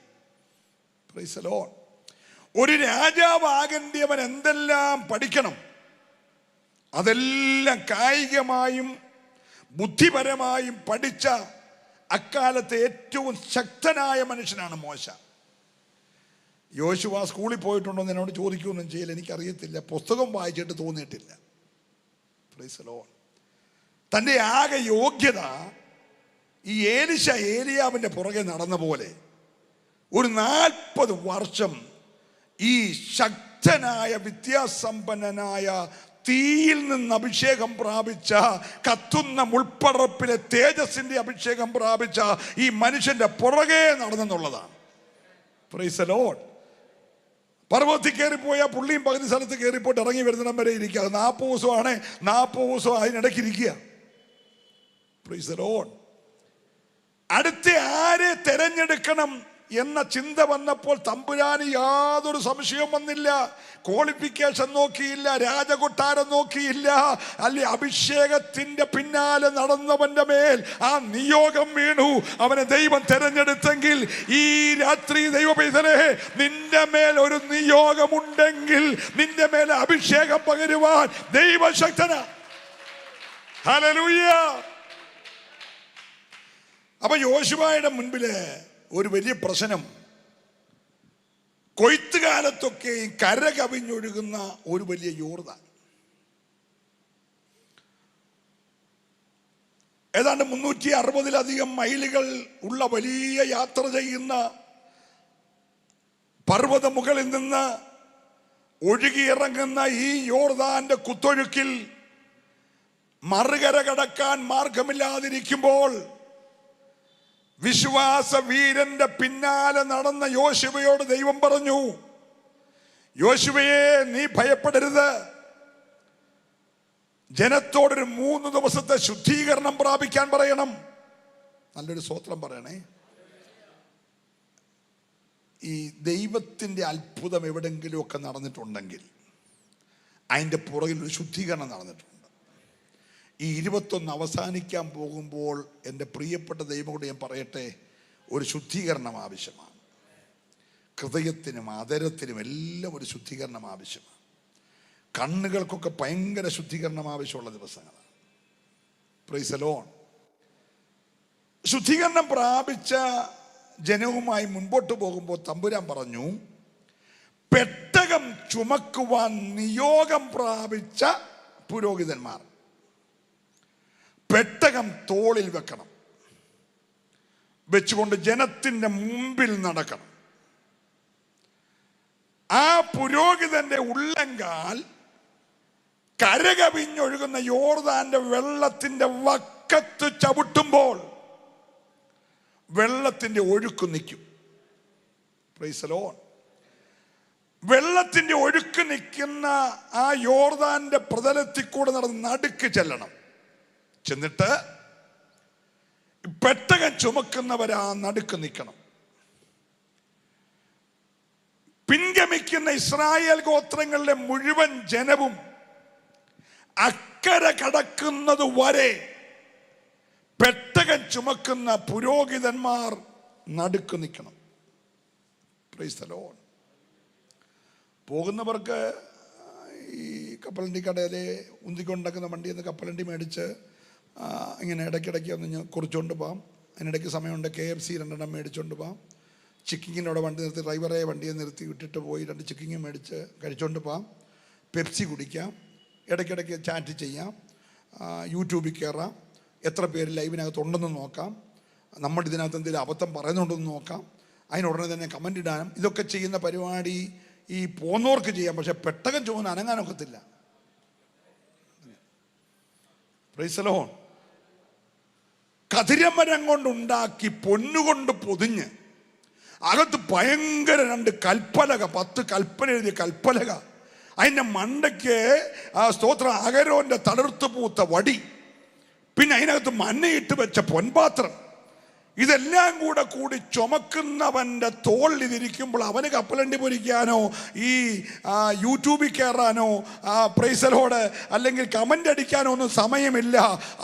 Praise the lord. ഒരു രാജാവാകേണ്ടിയവൻ എന്തെല്ലാം പഠിക്കണം, അതെല്ലാം കായികമായും ബുദ്ധിപരമായും പഠിച്ച അക്കാലത്തെ ഏറ്റവും ശക്തനായ മനുഷ്യനാണ് മോശ. യോശുവ സ്കൂളിൽ പോയിട്ടുണ്ടോ എന്ന് എന്നോട് ചോദിക്കുകയൊന്നും ചെയ്യില്ല, എനിക്കറിയത്തില്ല, പുസ്തകം വായിച്ചിട്ട് തോന്നിയിട്ടില്ല. Price the Lord. തൻ്റെ ആകെ യോഗ്യത ഈ ഏലിയാവിൻ്റെ പുറകെ നടന്ന പോലെ ഒരു 40 വർഷം ഈ ശക്തനായ വിദ്യാസമ്പന്നനായ തീയിൽ നിന്ന് അഭിഷേകം പ്രാപിച്ച, കത്തുന്ന മുൾപ്പടർപ്പിലെ തേജസ്സിന്റെ അഭിഷേകം പ്രാപിച്ച ഈ മനുഷ്യന്റെ പുറകെ നടന്നെന്നുള്ളതാണ്. Price the Lord. പർവ്വതത്തിൽ കയറിപ്പോയ പുള്ളിയും പകുതി സ്ഥലത്ത് കയറിപ്പോയിട്ട് ഇറങ്ങി വരുന്നിടം വരെ ഇരിക്കുക. 40 ദിവസമാണ്, 40 ദിവസം അതിനിടയ്ക്ക് ഇരിക്കുക. Price the Lord. അടുത്ത ആരെ തെരഞ്ഞെടുക്കണം എന്ന ചിന്ത വന്നപ്പോൾ തമ്പുരാന് യാതൊരു സംശയവും വന്നില്ല. ക്വാളിഫിക്കേഷൻ നോക്കിയില്ല, രാജകൊട്ടാരം നോക്കിയില്ല, അല്ലെ അഭിഷേകത്തിന്റെ പിന്നാലെ നടന്നവന്റെ മേൽ ആ നിയോഗം വീണു. അവനെ ദൈവം തെരഞ്ഞെടുത്തെങ്കിൽ ഈ രാത്രി ദൈവപൈതലേ, നിന്റെ മേൽ ഒരു നിയോഗമുണ്ടെങ്കിൽ നിന്റെ മേൽ അഭിഷേകം പകരുവാൻ ദൈവശക്തനാ. ഹല്ലേലൂയ. അപ്പൊ യോശുവയുടെ മുൻപില് ഒരു വലിയ പ്രശ്നം, കൊയ്ത്തുകാലത്തൊക്കെ കര കവിഞ്ഞൊഴുകുന്ന ഒരു വലിയ യോർദാൻ. ഏതാണ്ട് 360-ലധികം മൈലുകൾ ഉള്ള വലിയ യാത്ര ചെയ്യുന്ന പർവ്വത മുകളിൽ നിന്ന് ഒഴുകിയിറങ്ങുന്ന ഈ യോർദാന്റെ കുത്തൊഴുക്കിൽ മറുകര കടക്കാൻ മാർഗമില്ലാതിരിക്കുമ്പോൾ വിശ്വാസ വീരന്റെ പിന്നാലെ നടന്ന യോശുവയോട് ദൈവം പറഞ്ഞു, യോശുവയെ നീ ഭയപ്പെടരുത്, ജനത്തോടൊരു 3 ദിവസത്തെ ശുദ്ധീകരണം പ്രാപിക്കാൻ പറയണം. നല്ലൊരു സ്തോത്രം പറയണേ. ഈ ദൈവത്തിന്റെ അത്ഭുതം എവിടെങ്കിലും ഒക്കെ നടന്നിട്ടുണ്ടെങ്കിൽ അതിൻ്റെ പുറകിൽ ഒരു ശുദ്ധീകരണം നടന്നിട്ടുണ്ട്. ഈ 21 അവസാനിക്കാൻ പോകുമ്പോൾ എൻ്റെ പ്രിയപ്പെട്ട ദൈവത്തോട് ഞാൻ പറയട്ടെ, ഒരു ശുദ്ധീകരണം ആവശ്യമാണ്. ഹൃദയത്തിനും അതരത്തിനും എല്ലാം ഒരു ശുദ്ധീകരണം ആവശ്യമാണ്. കണ്ണുകൾക്കൊക്കെ ഭയങ്കര ശുദ്ധീകരണം ആവശ്യമുള്ള ദിവസങ്ങളാണ്. Price the Lord. ശുദ്ധീകരണം പ്രാപിച്ച ജനവുമായി മുൻപോട്ട് പോകുമ്പോൾ തമ്പുരാൻ പറഞ്ഞു, പെട്ടകം ചുമക്കുവാൻ നിയോഗം പ്രാപിച്ച പുരോഹിതന്മാർ പെട്ടകം തോളിൽ വെക്കണം, വെച്ചുകൊണ്ട് ജനത്തിന്റെ മുമ്പിൽ നടക്കണം. ആ പുരോഹിതന്റെ ഉള്ളങ്കാൽ കരകവിഞ്ഞൊഴുകുന്ന യോർദാന്റെ വെള്ളത്തിന്റെ വക്കത്ത് ചവിട്ടുമ്പോൾ വെള്ളത്തിന്റെ ഒഴുക്ക് നിൽക്കും. Price the Lord. വെള്ളത്തിന്റെ ഒഴുക്ക് നിൽക്കുന്ന ആ യോർദാന്റെ പ്രതലത്തിൽ കൂടെ നടന്ന് നടുക്ക് ചെല്ലണം. ചെന്നിട്ട് പെട്ടകം ചുമക്കുന്നവരാ നടുക്ക് നിൽക്കണം. പിൻഗമിക്കുന്ന ഇസ്രായേൽ ഗോത്രങ്ങളിലെ മുഴുവൻ ജനവും അക്കരെ കടക്കുന്നത് വരെ പെട്ടകം ചുമക്കുന്ന പുരോഹിതന്മാർ നടുക്ക് നിൽക്കണം. Price the Lord. പോകുന്നവർക്ക് ഈ കപ്പലണ്ടി കടയിലെ ഉന്തിക്കൊണ്ടാക്കുന്ന വണ്ടിയിൽ നിന്ന് കപ്പലണ്ടി മേടിച്ച് ഇങ്ങനെ ഇടയ്ക്കിടയ്ക്ക് ഒന്ന് കുറിച്ചുകൊണ്ട് പോകാം. അതിനിടയ്ക്ക് സമയമുണ്ട് KFC 2 മേടിച്ചുകൊണ്ട് പോകാം. ചിക്കിങ്ങിനോടെ വണ്ടി നിർത്തി, ഡ്രൈവറെ വണ്ടിയെ നിർത്തി വിട്ടിട്ട് പോയി 2 ചിക്കിങ് മേടിച്ച് കഴിച്ചുകൊണ്ട് പോകാം. പെപ്സി കുടിക്കാം, ഇടയ്ക്കിടയ്ക്ക് ചാറ്റ് ചെയ്യാം, യൂട്യൂബിൽ കയറാം, എത്ര പേര് ലൈവിനകത്ത് ഉണ്ടെന്ന് നോക്കാം, നമ്മൾ ഇതിനകത്ത് എന്തെങ്കിലും അബദ്ധം പറയുന്നുണ്ടെന്ന് നോക്കാം, അതിനുടനെ തന്നെ കമൻ്റ് ഇടാനും. ഇതൊക്കെ ചെയ്യുന്ന പരിപാടി ഈ പോന്നോർക്ക് ചെയ്യാം. പക്ഷെ പെട്ടകം ചുമന്ന് അനങ്ങാനൊക്കത്തില്ല. Praise the lord. കതിരമരം കൊണ്ടുണ്ടാക്കി പൊന്നുകൊണ്ട് പൊതിഞ്ഞ് അകത്ത് ഭയങ്കര 2 കൽപ്പലക, 10 കൽപ്പന എഴുതിയ കൽപ്പലക, അതിൻ്റെ മണ്ടയ്ക്ക് സ്തോത്രം അഹരോന്റെ തളിർത്ത് പൂത്ത വടി, പിന്നെ അതിനകത്ത് മഞ്ഞയിട്ട് വെച്ച പൊൻപാത്രം, ഇതെല്ലാം കൂടി ചുമക്കുന്നവൻ്റെ തോളിൽ ഇതിരിക്കുമ്പോൾ അവന് കപ്പലണ്ടി പൊരിക്കാനോ ഈ യൂട്യൂബിൽ കയറാനോ പ്രൈസലോട് അല്ലെങ്കിൽ കമൻ്റ് അടിക്കാനോ ഒന്നും സമയമില്ല.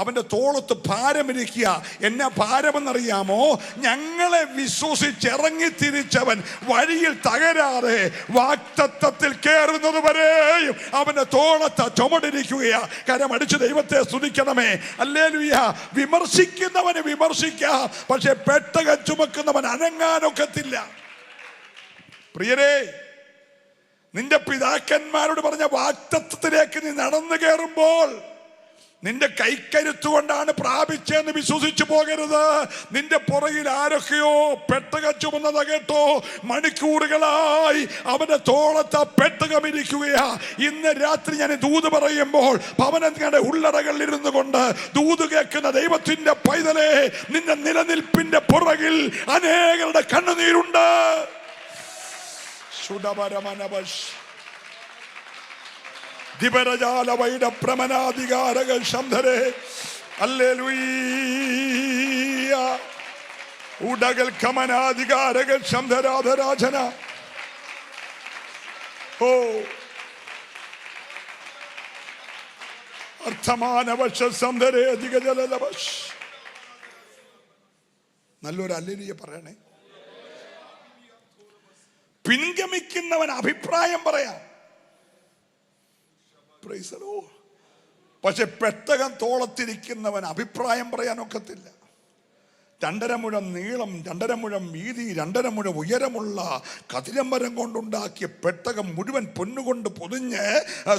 അവൻ്റെ തോളത്ത് ഭാരമിരിക്കുക. എന്നാ ഭാരമെന്നറിയാമോ? ഞങ്ങളെ വിശ്വസിച്ചിറങ്ങി തിരിച്ചവൻ വഴിയിൽ തകരാതെ വാഗ്ദത്തത്തിൽ കയറുന്നത് വരെയും അവൻ്റെ തോളത്ത് ചുമടിരിക്കുകയാ. കരമടിച്ച് ദൈവത്തെ സ്തുതിക്കണമേ. ഹല്ലേലൂയ. വിമർശിക്കുന്നവന് വിമർശിക്കാം, പക്ഷെ പെട്ടകം ചുമക്കുന്നവൻ അനങ്ങാനൊക്കത്തില്ല. പ്രിയരേ, നിന്റെ പിതാക്കന്മാരോട് പറഞ്ഞ വാഗ്ദത്തത്തിലേക്ക് നീ നടന്നു കയറുമ്പോൾ നിന്റെ കൈക്കരുത്തുകൊണ്ടാണ് പ്രാപിച്ചെന്ന് വിശ്വസിച്ചു പോകരുത്. നിന്റെ പുറകിൽ ആരൊക്കെയോ പെട്ടകം ചുമന്നത് കേട്ടോ. മണിക്കൂറുകളായി അവന്റെ തോളത്ത് പെട്ടകം ഇരിക്കുകയാ. ഇന്ന് രാത്രി ഞാൻ ദൂത് പറയുമ്പോൾ ഭവനങ്ങളുടെ ഉള്ളറകളിൽ ഇരുന്നു കൊണ്ട് ദൂത് കേൾക്കുന്ന ദൈവത്തിന്റെ പൈതലേ, നിന്റെ നിലനിൽപ്പിന്റെ പുറകിൽ അനേകരുടെ കണ്ണുനീരുണ്ട്. ദിവരജാലവൈഡ പ്രമനാധികാരകൾ ശംധരേ. ഹല്ലേലൂയ. ഉടകൾ കമനാധികാരകൾ ശംധരാധരാജന. ഓ അർത്ഥമാനവശ ശംധരേ അധിക ജലലവശ. നല്ലൊരു ഹല്ലേലൂയ പറയണേ. പിൻഗമിക്കുന്നവൻ അഭിപ്രായം പറയാം, പക്ഷെ പെട്ടകം തോളത്തിരിക്കുന്നവൻ അഭിപ്രായം പറയാനൊക്കത്തില്ല. 2.5 മുഴം നീളം, 2.5 മുഴം വീതി, 2.5 മുഴം ഉയരമുള്ള കതിരമരം കൊണ്ടുണ്ടാക്കിയ പെട്ടകം മുഴുവൻ പൊന്നുകൊണ്ട് പൊതിഞ്ഞ്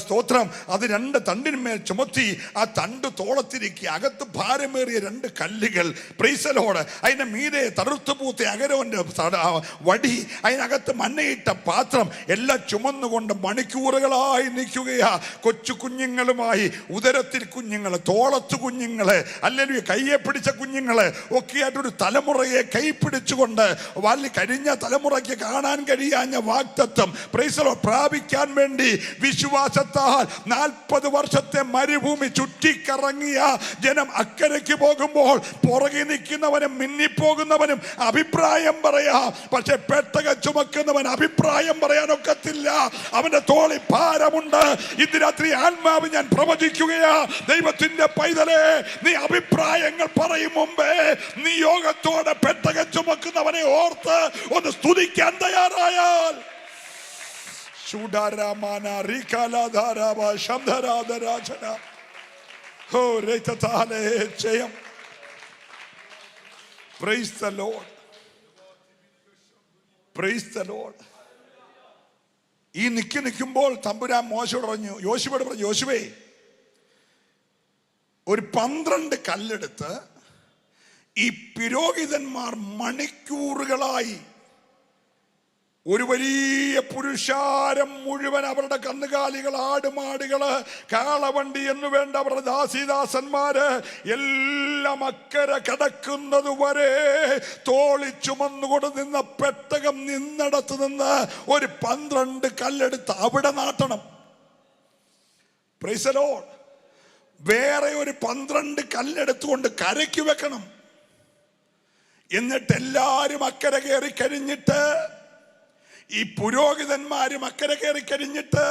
സ്തോത്രം അത് 2 തണ്ടിന്മേൽ ചുമത്തി ആ തണ്ട് തോളത്തിരിക്കുക. അകത്ത് ഭാരമേറിയ 2 കല്ലുകൾ, പ്രൈസലോട്, അതിന്റെ മീതെ തടുത്തുപൂത്ത അഹരോന്റെ വടി, അതിനകത്ത് മഞ്ഞയിട്ട പാത്രം എല്ലാം ചുമന്നുകൊണ്ട് മണിക്കൂറുകളായി നിൽക്കുകയാ. കൊച്ചു കുഞ്ഞുങ്ങളുമായി, ഉദരത്തിൽ കുഞ്ഞുങ്ങള്, തോളത്ത് കുഞ്ഞുങ്ങള്, അല്ലെങ്കിൽ കയ്യെ പിടിച്ച കുഞ്ഞുങ്ങള് ഒക്കെ ഒരു തലമുറയെ കൈപിടിച്ചുകൊണ്ട് കഴിഞ്ഞ തലമുറയ്ക്ക് കാണാൻ കഴിയാഞ്ഞ വാഗ്ദത്തം പ്രൈസലോ പ്രാപിക്കാൻ വേണ്ടി വിശ്വാസത്താൽ 40 വർഷത്തെ മരുഭൂമി ചുറ്റിക്കറങ്ങിയ ജനം അക്കരയ്ക്ക് പോകുമ്പോൾ പുറകെ നിൽക്കുന്നവനും മിന്നിപ്പോകുന്നവനും അഭിപ്രായം പറയാം, പക്ഷെ പെട്ടകം ചുമക്കുന്നവൻ അഭിപ്രായം പറയാനൊക്കത്തില്ല. അവന്റെ തോളിൽ ഭാരമുണ്ട്. ഇന്ന് രാത്രി ആത്മാവ് ഞാൻ പ്രവചിക്കുകയാ, ദൈവത്തിന്റെ പൈതലേ, നീ അഭിപ്രായങ്ങൾ പറയും മുമ്പേ നീ യോഗത്തോടെ പെട്ടകം ചുമക്കുന്നവനെ ഓർത്ത് ഒന്ന് സ്തുതിക്കാൻ തയ്യാറായാൽ ജയം. Praise the Lord. Praise the Lord. ഈ നിൽക്കുമ്പോൾ തമ്പുരാൻ മോശയോട് പറഞ്ഞു, യോശുവയോട് പറഞ്ഞു, യോശുവേ, ഒരു 12 കല്ലെടുത്ത് ഈ പുരോഹിതന്മാർ മണിക്കൂറുകളായി ഒരു വലിയ പുരുഷാരം മുഴുവൻ, അവരുടെ കന്നുകാലികൾ, ആടുമാടുകള്, കാളവണ്ടി എന്ന് വേണ്ട അവരുടെ ദാസിദാസന്മാര് എല്ലാം അക്കരെ കടക്കുന്നത് വരെ തോളി ചുമന്നുകൊണ്ട് നിന്ന പെട്ടകം നിന്നിടത്ത് നിന്ന് ഒരു 12 കല്ലെടുത്ത് അവിടെ നാട്ടണം. Price the Lord. വേറെ ഒരു 12 കല്ലെടുത്തുകൊണ്ട് കരയ്ക്ക് വെക്കണം. എന്നിട്ട് എല്ലാരും അക്കരെ കയറി കഴിഞ്ഞിട്ട്, ഈ പുരോഹിതന്മാരും അക്കരെ കയറി കഴിഞ്ഞിട്ട്,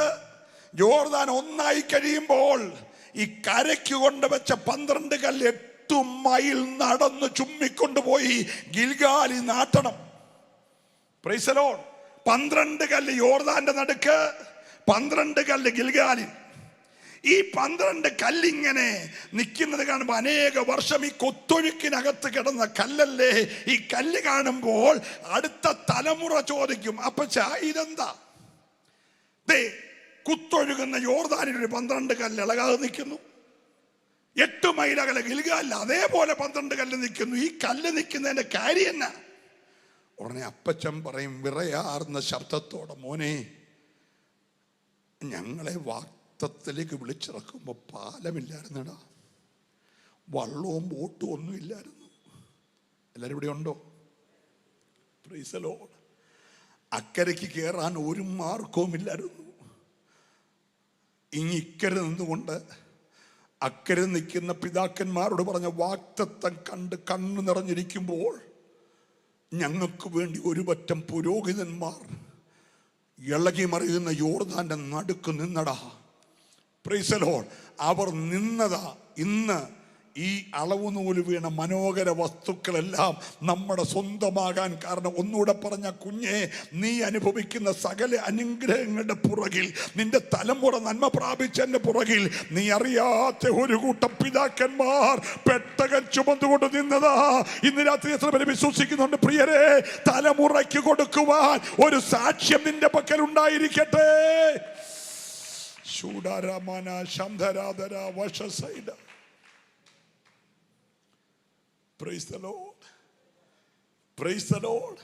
യോർദാൻ ഒന്നായി കഴിയുമ്പോൾ ഈ കരയ്ക്ക് കൊണ്ടുവച്ച 12 കല്ല് 8 മൈൽ നടന്ന് ചുമ്മിക്കൊണ്ടുപോയി ഗിൽഗാലിൽ നാട്ടണം. Price the Lord. 12 കല്ല് യോർദാന്റെ നടുക്ക്, 12 കല്ല് ഗിൽഗാലിൽ. ഈ 12 കല്ലിങ്ങനെ നിൽക്കുന്നത് കാണുമ്പോൾ അനേക വർഷം ഈ കൊത്തൊഴുക്കിനകത്ത് കിടന്ന കല്ലല്ലേ. ഈ കല്ല് കാണുമ്പോൾ അടുത്ത തലമുറ ചോദിക്കും, അപ്പച്ചാ ഇതെന്താ? കുത്തൊഴുകുന്ന യോർദാനിൽ ഒരു 12 കല്ല് ഇളകാതെ നിൽക്കുന്നു. 8 മൈൽ അകലെ ഗിൽഗാലിൽ അതേപോലെ 12 കല്ല് നിൽക്കുന്നു. ഈ കല്ല് നിൽക്കുന്നതിന്റെ കാര്യം എന്നാ? ഉടനെ അപ്പച്ചൻ പറയും വിറയാർന്ന ശബ്ദത്തോടെ, മോനെ, ഞങ്ങളെ ത്തിലേക്ക് വിളിച്ചിറക്കുമ്പോ പാലമില്ലായിരുന്നടാ, വള്ളവും ബോട്ടും ഒന്നും ഇല്ലായിരുന്നു. എല്ലാവരും ഇവിടെ ഉണ്ടോ? Praise the lord. അക്കരയ്ക്ക് കയറാൻ ഒരു മാർഗവുമില്ലായിരുന്നു. ഇക്കരെ നിന്നുകൊണ്ട് അക്കരെ നിൽക്കുന്ന പിതാക്കന്മാരോട് പറഞ്ഞ വാഗ്ദത്തം കണ്ട് കണ്ണു നിറഞ്ഞിരിക്കുമ്പോൾ ഞങ്ങൾക്ക് വേണ്ടി ഒരു പറ്റം പുരോഹിതന്മാർ ഇളകി മറിയുന്ന യോർദാന്റെ നടുക്ക് നിന്നടാ. Praise the lord. അവർ നിന്നതാ. ഇന്ന് ഈ അളവ് നൂല് വീണ മനോഹര വസ്തുക്കളെല്ലാം നമ്മുടെ സ്വന്തമാകാൻ കാരണം, ഒന്നുകൂടെ പറഞ്ഞ കുഞ്ഞെ, നീ അനുഭവിക്കുന്ന സകല അനുഗ്രഹങ്ങളുടെ പുറകിൽ, നിന്റെ തലമുറ നന്മ പ്രാപിച്ചതിന്റെ പുറകിൽ നീ അറിയാത്ത ഒരു കൂട്ടം പിതാക്കന്മാർ പെട്ടകം ചുമന്നുകൊണ്ട് നിന്നതാ. ഇന്ന് രാത്രി എത്ര പേര് വിശ്വസിക്കുന്നുണ്ട്? പ്രിയരെ, തലമുറയ്ക്ക് കൊടുക്കുവാൻ ഒരു സാക്ഷ്യം നിന്റെ പക്കൽ ഉണ്ടായിരിക്കട്ടെ. ശൂഡാരമന ശംധരാധര വശസൈഡ. Praise the Lord. Praise the Lord.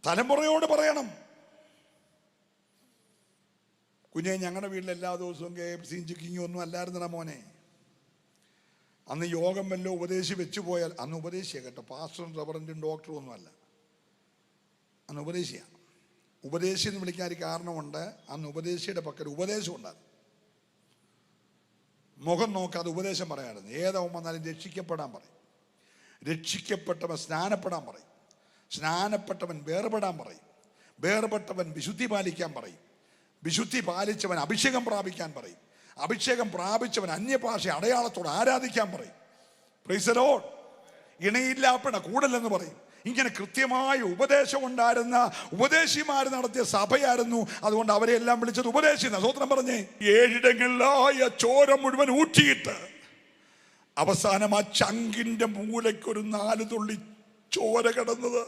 തലമുറയോട് പറയണം. കുഞ്ഞെ, ഞങ്ങളുടെ വീട്ടിൽ എല്ലാ ദിവസവും KFC ചിക്കിങ്ങും ഒന്നും അല്ലായിരുന്നടാ മോനെ. അന്ന് യോഗം വല്ലോ ഉപദേശി വെച്ചു പോയാൽ, അന്ന് ഉപദേശിയാ കേട്ടോ, പാസ്റ്ററും റവറൻറ്റും ഡോക്ടറും ഒന്നും അല്ല, അന്ന് ഉപദേശിയാണ്. ഉപദേശി എന്ന് വിളിക്കാൻ ഒരു കാരണമുണ്ട്. അന്ന് ഉപദേശിയുടെ പക്കൽ ഉപദേശം ഉണ്ടാകും. മുഖം നോക്കാതെ ഉപദേശം പറയാറുണ്ട്. ഏതാവും വന്നാലും രക്ഷിക്കപ്പെടാൻ പറയും. രക്ഷിക്കപ്പെട്ടവൻ സ്നാനപ്പെടാൻ പറയും. സ്നാനപ്പെട്ടവൻ വേർപെടാൻ പറയും. വേർപെട്ടവൻ വിശുദ്ധി പാലിക്കാൻ പറയും. വിശുദ്ധി പാലിച്ചവൻ അഭിഷേകം പ്രാപിക്കാൻ പറയും. അഭിഷേകം പ്രാപിച്ചവൻ അന്യഭാഷ അടയാളത്തോട് ആരാധിക്കാൻ പറയും. Praise the lord. ഇണയില്ലാപ്പണ കൂടലെന്ന് പറയും. ഇങ്ങനെ കൃത്യമായ ഉപദേശം ഉണ്ടായിരുന്ന ഉപദേശിമാർ നടത്തിയ സഭയായിരുന്നു. അതുകൊണ്ട് അവരെ എല്ലാം വിളിച്ചത് ഉപദേശി. സ്വത്രം പറഞ്ഞേ, 7 ഇടങ്ങളിലായ ചോര മുഴുവൻ ഊറ്റിയിട്ട് അവസാനം ആ ചങ്കിന്റെ മൂലയ്ക്കൊരു 4 തുള്ളി ചോര കിടന്നത്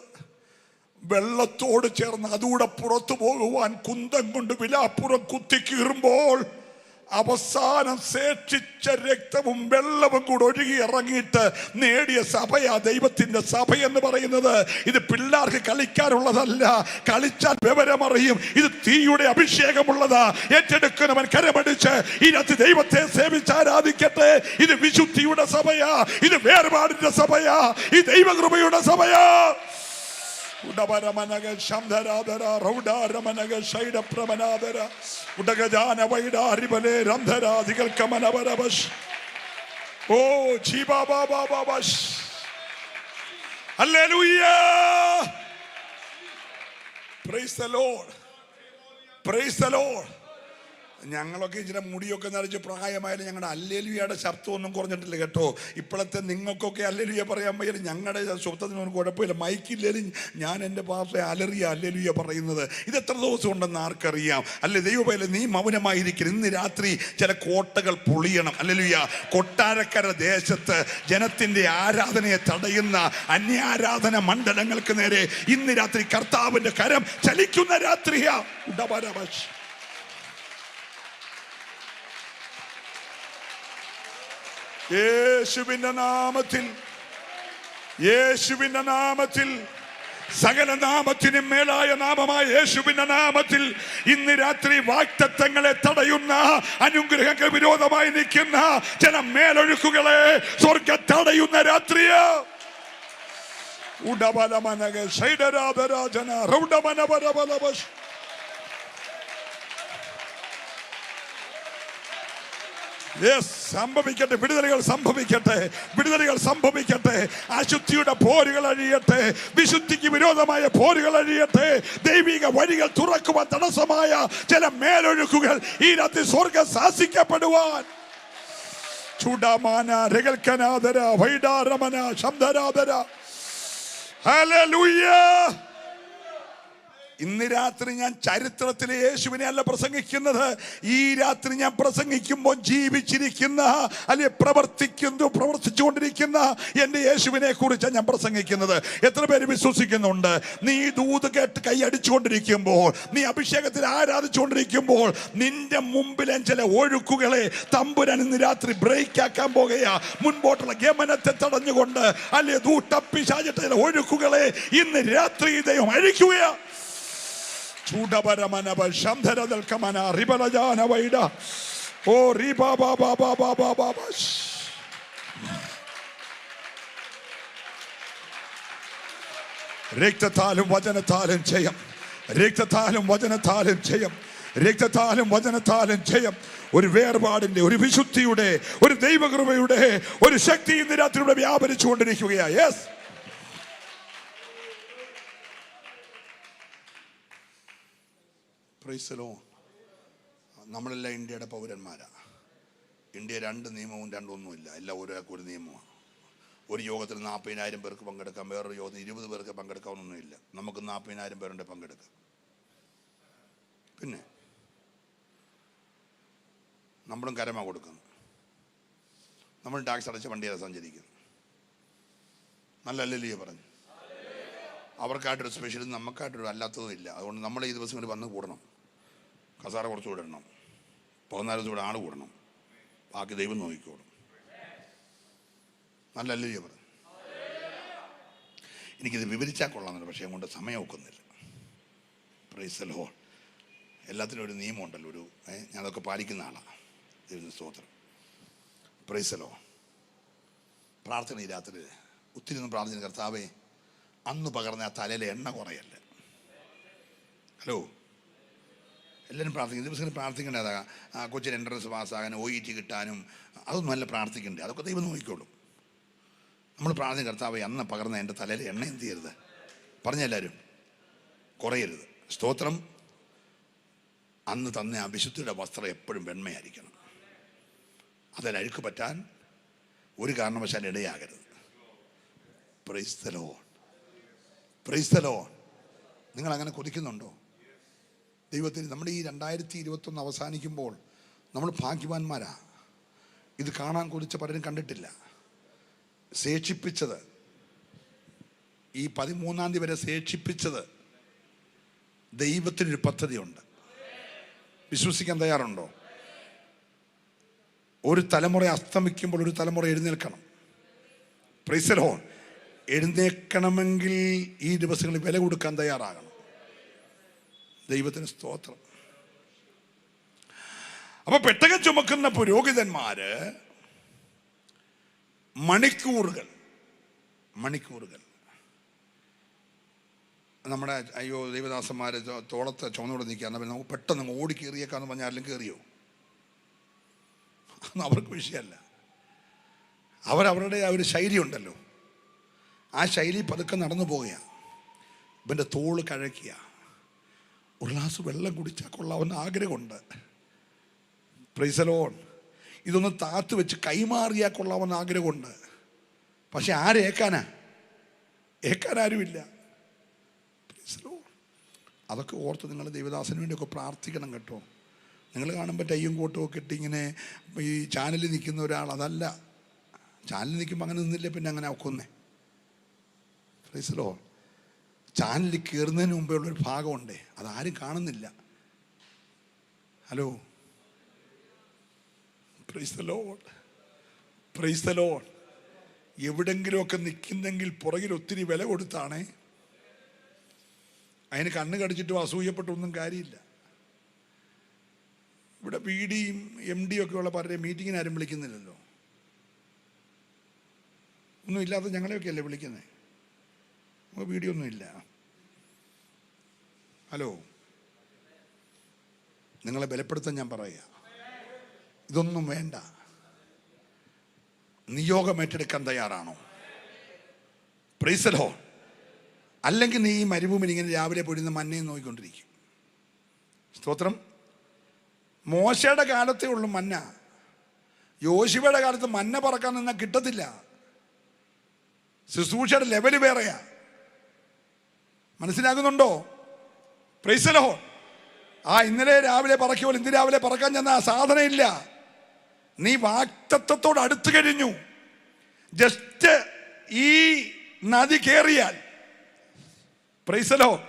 വെള്ളത്തോട് ചേർന്ന് അതുകൂടെ പുറത്തു പോകുവാൻ കുന്തം കൊണ്ട് വിലാപ്പുറം കുത്തിക്കീറുമ്പോൾ അവസാനം ശേഷിച്ച രക്തവും വെള്ളവും കൂടെ ഒഴുകി ഇറങ്ങിയിട്ട് നേടിയ സഭയാ ദൈവത്തിന്റെ സഭയെന്ന് പറയുന്നത്. ഇത് പിള്ളേർക്ക് കളിക്കാനുള്ളതല്ല. കളിച്ചാൽ വിവരമറിയും. ഇത് തീയുടെ അഭിഷേകമുള്ളതാ. ഏറ്റെടുക്കുന്നവൻ കരമടിച്ച് ഇതിനകത്ത് ദൈവത്തെ സേവിച്ച് ആരാധിക്കട്ടെ. ഇത് വിശുദ്ധിയുടെ സഭയാ. ഇത് വേർപാടിന്റെ സഭയാ. ഈ ദൈവകൃപയുടെ സഭയാ. ഉടവരമനക ശംധരാധര റൗഡാരമനക ശൈഡപ്രമനാധര ഉടഗജാന വൈഡാരിബലേ രംധരാധികൽക്കമനവരവശ്. ഓ ജീബാബാബാബാബശ്. Hallelujah. Praise the lord. Praise the lord. ഞങ്ങളൊക്കെ ഇച്ചിരി മുടിയൊക്കെ നരച്ച് പ്രായമായാലും ഞങ്ങളുടെ അല്ലേലുയയുടെ ശബ്ദമൊന്നും കുറഞ്ഞിട്ടില്ല കേട്ടോ. ഇപ്പോഴത്തെ നിങ്ങൾക്കൊക്കെ അല്ലേലുയ പറയാൻ വയ്യാലും ഞങ്ങളുടെ ശബ്ദത്തിനൊന്നും കുഴപ്പമില്ല. മൈക്കില്ലേലും ഞാൻ എൻ്റെ പാർട്ടിയെ അലറിയ അല്ലേലുയ പറയുന്നത്. ഇത് എത്ര ദിവസം ഉണ്ടെന്ന് ആർക്കറിയാം? അല്ലെ ദൈവമല്ലേ, നീ മൗനമായിരിക്കും. ഇന്ന് രാത്രി ചില കോട്ടകൾ പൊളിയണം. അല്ലേലുയ. കൊട്ടാരക്കര ദേശത്ത് ജനത്തിൻ്റെ ആരാധനയെ തടയുന്ന അന്യാരാധന മണ്ഡലങ്ങൾക്ക് നേരെ ഇന്ന് രാത്രി കർത്താവിൻ്റെ കരം ചലിക്കുന്ന രാത്രിയാ. യേശുവിന്റെ നാമത്തിൽ, യേശുവിന്റെ നാമത്തിൽ, സകല നാമത്തിനും മേലായ നാമമായ യേശുവിന്റെ നാമത്തിൽ ഇന്ന് രാത്രി വാഗ്ദത്തങ്ങളെ തടയുന്ന, അനുഗ്രഹങ്ങൾക്ക് വിരോധമായി നിൽക്കുന്ന ചില മേലൊഴുക്കുകളെ സ്വർഗ്ഗം തടയുന്ന രാത്രിയാ. ഉടബലമനക ശൈഡരാധരാജന റൗഡമനവരബലവശ്. സംഭവിക്കട്ടെ. വിടുതലുകൾ സംഭവിക്കട്ടെ. വിടുതലുകൾ സംഭവിക്കട്ടെ. അശുദ്ധിയുടെ പോരുകൾ അഴിയട്ടെ. വിശുദ്ധിക്ക് വിരോധമായ പോരുകൾ അഴിയട്ടെ. ദൈവിക വഴികൾ തുറക്കുവാൻ തടസ്സമായ ചില മേലൊഴുക്കുകൾ ഈ രാത്രി സ്വർഗ്ഗം ശാസിക്കപ്പെടുവാൻ. ചൂടാമാന രകൽക്കനാദര വൈഡാരമന ശബ്ദരാദര. ഹല്ലേലൂയ. ഇന്ന് രാത്രി ഞാൻ ചരിത്രത്തിലെ യേശുവിനെ അല്ല പ്രസംഗിക്കുന്നത്. ഈ രാത്രി ഞാൻ പ്രസംഗിക്കുമ്പോൾ ജീവിച്ചിരിക്കുന്ന അല്ലെ പ്രവർത്തിച്ചുകൊണ്ടിരിക്കുന്ന എൻ്റെ യേശുവിനെ കുറിച്ചാണ് ഞാൻ പ്രസംഗിക്കുന്നത്. എത്ര പേര് വിശ്വസിക്കുന്നുണ്ട്? നീ ദൂത് കേട്ട് കൈ അടിച്ചുകൊണ്ടിരിക്കുമ്പോൾ, നീ അഭിഷേകത്തിൽ ആരാധിച്ചുകൊണ്ടിരിക്കുമ്പോൾ നിന്റെ മുമ്പിലെ ചില ഒഴുക്കുകളെ തമ്പുരാൻ ഇന്ന് രാത്രി ബ്രേക്ക് ആക്കാൻ പോകുകയാ. മുൻപോട്ടുള്ള ഗമനത്തെ തടഞ്ഞുകൊണ്ട് അല്ലെ ദൂട്ടപ്പിശാചിട്ട ചില ഒഴുക്കുകളെ ഇന്ന് രാത്രി ദൈവം അഴിക്കുകയാ. ചൂടപരമനവ ശംധരദൽക്കമന റിബലജാന വൈഡ. ഓ റിബാബാബാബാബാബാബാബാബാ. രക്തത്താലും വചനത്താലും ജയം, രക്തത്താലും വചനത്താലും ജയം, രക്തത്താലും വചനത്താലും ജയം. ഒരു വേർപാടിന്റെ, ഒരു വിശുദ്ധിയുടെ, ഒരു ദൈവകൃപയുടെ ഒരു ശക്തി ഇന്ന് രാത്രി ഇവിടെ വ്യാപരിച്ചുകൊണ്ടിരിക്കുകയാണ്. Yes, praise the lord. നമ്മളെല്ലാം ഇന്ത്യയുടെ പൗരന്മാരാണ്. ഇന്ത്യ രണ്ട് നിയമവും രണ്ടൊന്നുമില്ല, എല്ലാം ഒരാൾക്ക് ഒരു നിയമമാണ്. ഒരു യോഗത്തിൽ 40,000 പേർക്ക് പങ്കെടുക്കാം, വേറൊരു യോഗത്തിൽ 20 പേർക്ക് പങ്കെടുക്കാമെന്നൊന്നുമില്ല. നമുക്ക് 40,000 പേരുണ്ട് പങ്കെടുക്കാം. പിന്നെ നമ്മളും കരമ കൊടുക്കുന്നു, നമ്മൾ ടാക്സ് അടച്ച വണ്ടിയാണ് സഞ്ചരിക്കുന്നു. നല്ല അല്ലല്ലോ പറഞ്ഞു. അവർക്കായിട്ടൊരു സ്പെഷ്യലും നമുക്കായിട്ടൊരു അല്ലാത്തതും ഇല്ല. അതുകൊണ്ട് നമ്മൾ ഈ ദിവസം വന്ന് കൂടണം, കസാര കുറച്ച് വിടണം, 14 ദിവസം ഇവിടെ ആൾ കൂടണം, ബാക്കി ദൈവം നോക്കിക്കോളും. നല്ല അല്ലല്ലോ പറഞ്ഞു. എനിക്കിത് വിവരിച്ചാൽ കൊള്ളാമെന്നുണ്ട്, പക്ഷേ അതുകൊണ്ട് സമയം ഒക്കുന്നില്ല. Price the Lord. എല്ലാത്തിനും ഒരു നിയമമുണ്ടല്ലോ, ഒരു ഞാനതൊക്കെ പാലിക്കുന്ന ആളാണ്. ദൈവത്തിന് സ്തോത്രം. Price the Lord. പ്രാർത്ഥന ഈ രാത്രി ഒത്തിരി ഒന്നും പ്രാർത്ഥന. കർത്താവേ, അന്ന് പകർന്ന ആ തലയിലെ എണ്ണ കുറയല്ല. ഹലോ, എല്ലാവരും പ്രാർത്ഥിക്കും. ദിവസം പ്രാർത്ഥിക്കേണ്ടതാ. കൊച്ചിന് എൻട്രൻസ് പാസ്സാകാനും OET കിട്ടാനും അതൊന്നും അല്ല പ്രാർത്ഥിക്കേണ്ടത്. അതൊക്കെ ദൈവം നോക്കിക്കോളും. നമ്മൾ പ്രാർത്ഥന, കർത്താവേ, അന്ന് പകർന്ന എൻ്റെ തലയിൽ എണ്ണ എന്ത് ചെയ്യരുത്, പറഞ്ഞെല്ലാവരും കുറയരുത്. സ്തോത്രം. അന്ന് തന്ന ആ വിശുദ്ധിയുടെ വസ്ത്രം എപ്പോഴും വെണ്മയായിരിക്കണം. അതിൽ അഴുക്ക് പറ്റാൻ ഒരു കാരണവശാലും ഇടയാകരുത്. Praise the lord, praise the lord. നിങ്ങളങ്ങനെ കൊതിക്കുന്നുണ്ടോ? ദൈവത്തിന് നമ്മുടെ ഈ 2021 അവസാനിക്കുമ്പോൾ നമ്മൾ ഭാഗ്യവാന്മാരാ. ഇത് കാണാൻ കൊതിച്ച പലരും കണ്ടിട്ടില്ല. ശേഷിപ്പിച്ചത്, ഈ 13-ാം തീയതി വരെ ശേഷിപ്പിച്ചത് ദൈവത്തിനൊരു പദ്ധതിയുണ്ട്. വിശ്വസിക്കാൻ തയ്യാറുണ്ടോ? ഒരു തലമുറ അസ്തമിക്കുമ്പോൾ ഒരു തലമുറ എഴുന്നേൽക്കണം. Praise the lord. എഴുന്നേൽക്കണമെങ്കിൽ ഈ ദിവസങ്ങളിൽ വില കൊടുക്കാൻ തയ്യാറാകണം. ദൈവത്തിന് സ്തോത്രം. അപ്പൊ പെട്ടകം ചുമക്കുന്ന പുരോഹിതന്മാര് മണിക്കൂറുകൾ നമ്മുടെ ദൈവദാസന്മാര് തോളത്ത് ചുമന്നോടെ നിൽക്കുക. നമുക്ക് പെട്ടെന്ന് ഓടി കയറിയേക്കാന്ന് പറഞ്ഞാൽ ആരെങ്കിലും കയറിയോ? അതൊന്നും അവർക്ക് വിഷയമല്ല. അവരവരുടെ ആ ഒരു ശൈലി ഉണ്ടല്ലോ, ആ ശൈലി പതുക്കെ നടന്നു പോവുകയാണ്. ഇവൻ്റെ തോള് കഴക്കുക, ഒരു ഗ്ലാസ് വെള്ളം കുടിച്ചാൽ കൊള്ളാവുന്ന ആഗ്രഹമുണ്ട്. Praise the lord. ഇതൊന്ന് താത്ത് വെച്ച് കൈമാറിയാൽ കൊള്ളാവുന്ന ആഗ്രഹമുണ്ട്. പക്ഷെ ആരേക്കാനാ? ഏക്കാനാരുമില്ല. Praise the lord. അതൊക്കെ ഓർത്ത് നിങ്ങൾ ദൈവദാസന് വേണ്ടിയൊക്കെ പ്രാർത്ഥിക്കണം കേട്ടോ. നിങ്ങൾ കാണുമ്പോൾ ടൈയും കോട്ടും ഒക്കെ ഇട്ട് ഇങ്ങനെ ഈ ചാനലിൽ നിൽക്കുന്ന ഒരാൾ അതല്ല. ചാനലിൽ നിൽക്കുമ്പോൾ അങ്ങനെ നിന്നില്ലേ പിന്നെ അങ്ങനെ ഒക്കുന്നേ. Price the Lord. ചാനലിൽ കയറുന്നതിന് മുമ്പേ ഉള്ളൊരു ഭാഗമുണ്ടേ, അതാരും കാണുന്നില്ല. Hello, praise the lord, praise the lord. എവിടെങ്കിലുമൊക്കെ നിൽക്കുന്നെങ്കിൽ പുറകിൽ ഒത്തിരി വില കൊടുത്താണേ. അതിന് കണ്ണ് കടിച്ചിട്ടും അസൂയപ്പെട്ടൊന്നും കാര്യമില്ല. ഇവിടെ PDയും MD ഒക്കെ ഉള്ള പലരെയും മീറ്റിങ്ങിന് ആരും വിളിക്കുന്നില്ലല്ലോ. ഒന്നും ഇല്ലാത്ത ഞങ്ങളെയൊക്കെ അല്ലേ വിളിക്കുന്നത്. നമുക്ക് വീഡിയോ ഒന്നുമില്ല. ഹലോ, നിങ്ങളെ ബലപ്പെടുത്താൻ ഞാൻ പറയുക, ഇതൊന്നും വേണ്ട. നിയോഗം ഏറ്റെടുക്കാൻ തയ്യാറാണോ? Price the Lord. അല്ലെങ്കിൽ നീ ഈ മരുഭൂമിയിൽ ഇങ്ങനെ രാവിലെ പൊഴിയുന്ന മന്നയെ നോക്കിക്കൊണ്ടിരിക്കും. സ്തോത്രം. മോശയുടെ കാലത്തേ ഉള്ളൂ മന്ന. യോശുവയുടെ കാലത്ത് മന്ന പറക്കാൻ നിന്നാൽ കിട്ടത്തില്ല. ശുശ്രൂഷയുടെ ലെവല് വേറെയാ. മനസ്സിലാകുന്നുണ്ടോ? Price the Lord. ഇന്നലെ രാവിലെ പറക്കുമ്പോൾ ഇന്ന് രാവിലെ പറക്കാൻ ചെന്ന സാധനമില്ല. നീ വാഗ്ദത്തത്തോട് അടുത്തു കഴിഞ്ഞു. ജസ്റ്റ് ഈ നദി കേറിയാൽ, പ്രൈസ് ദി ലോർഡ്,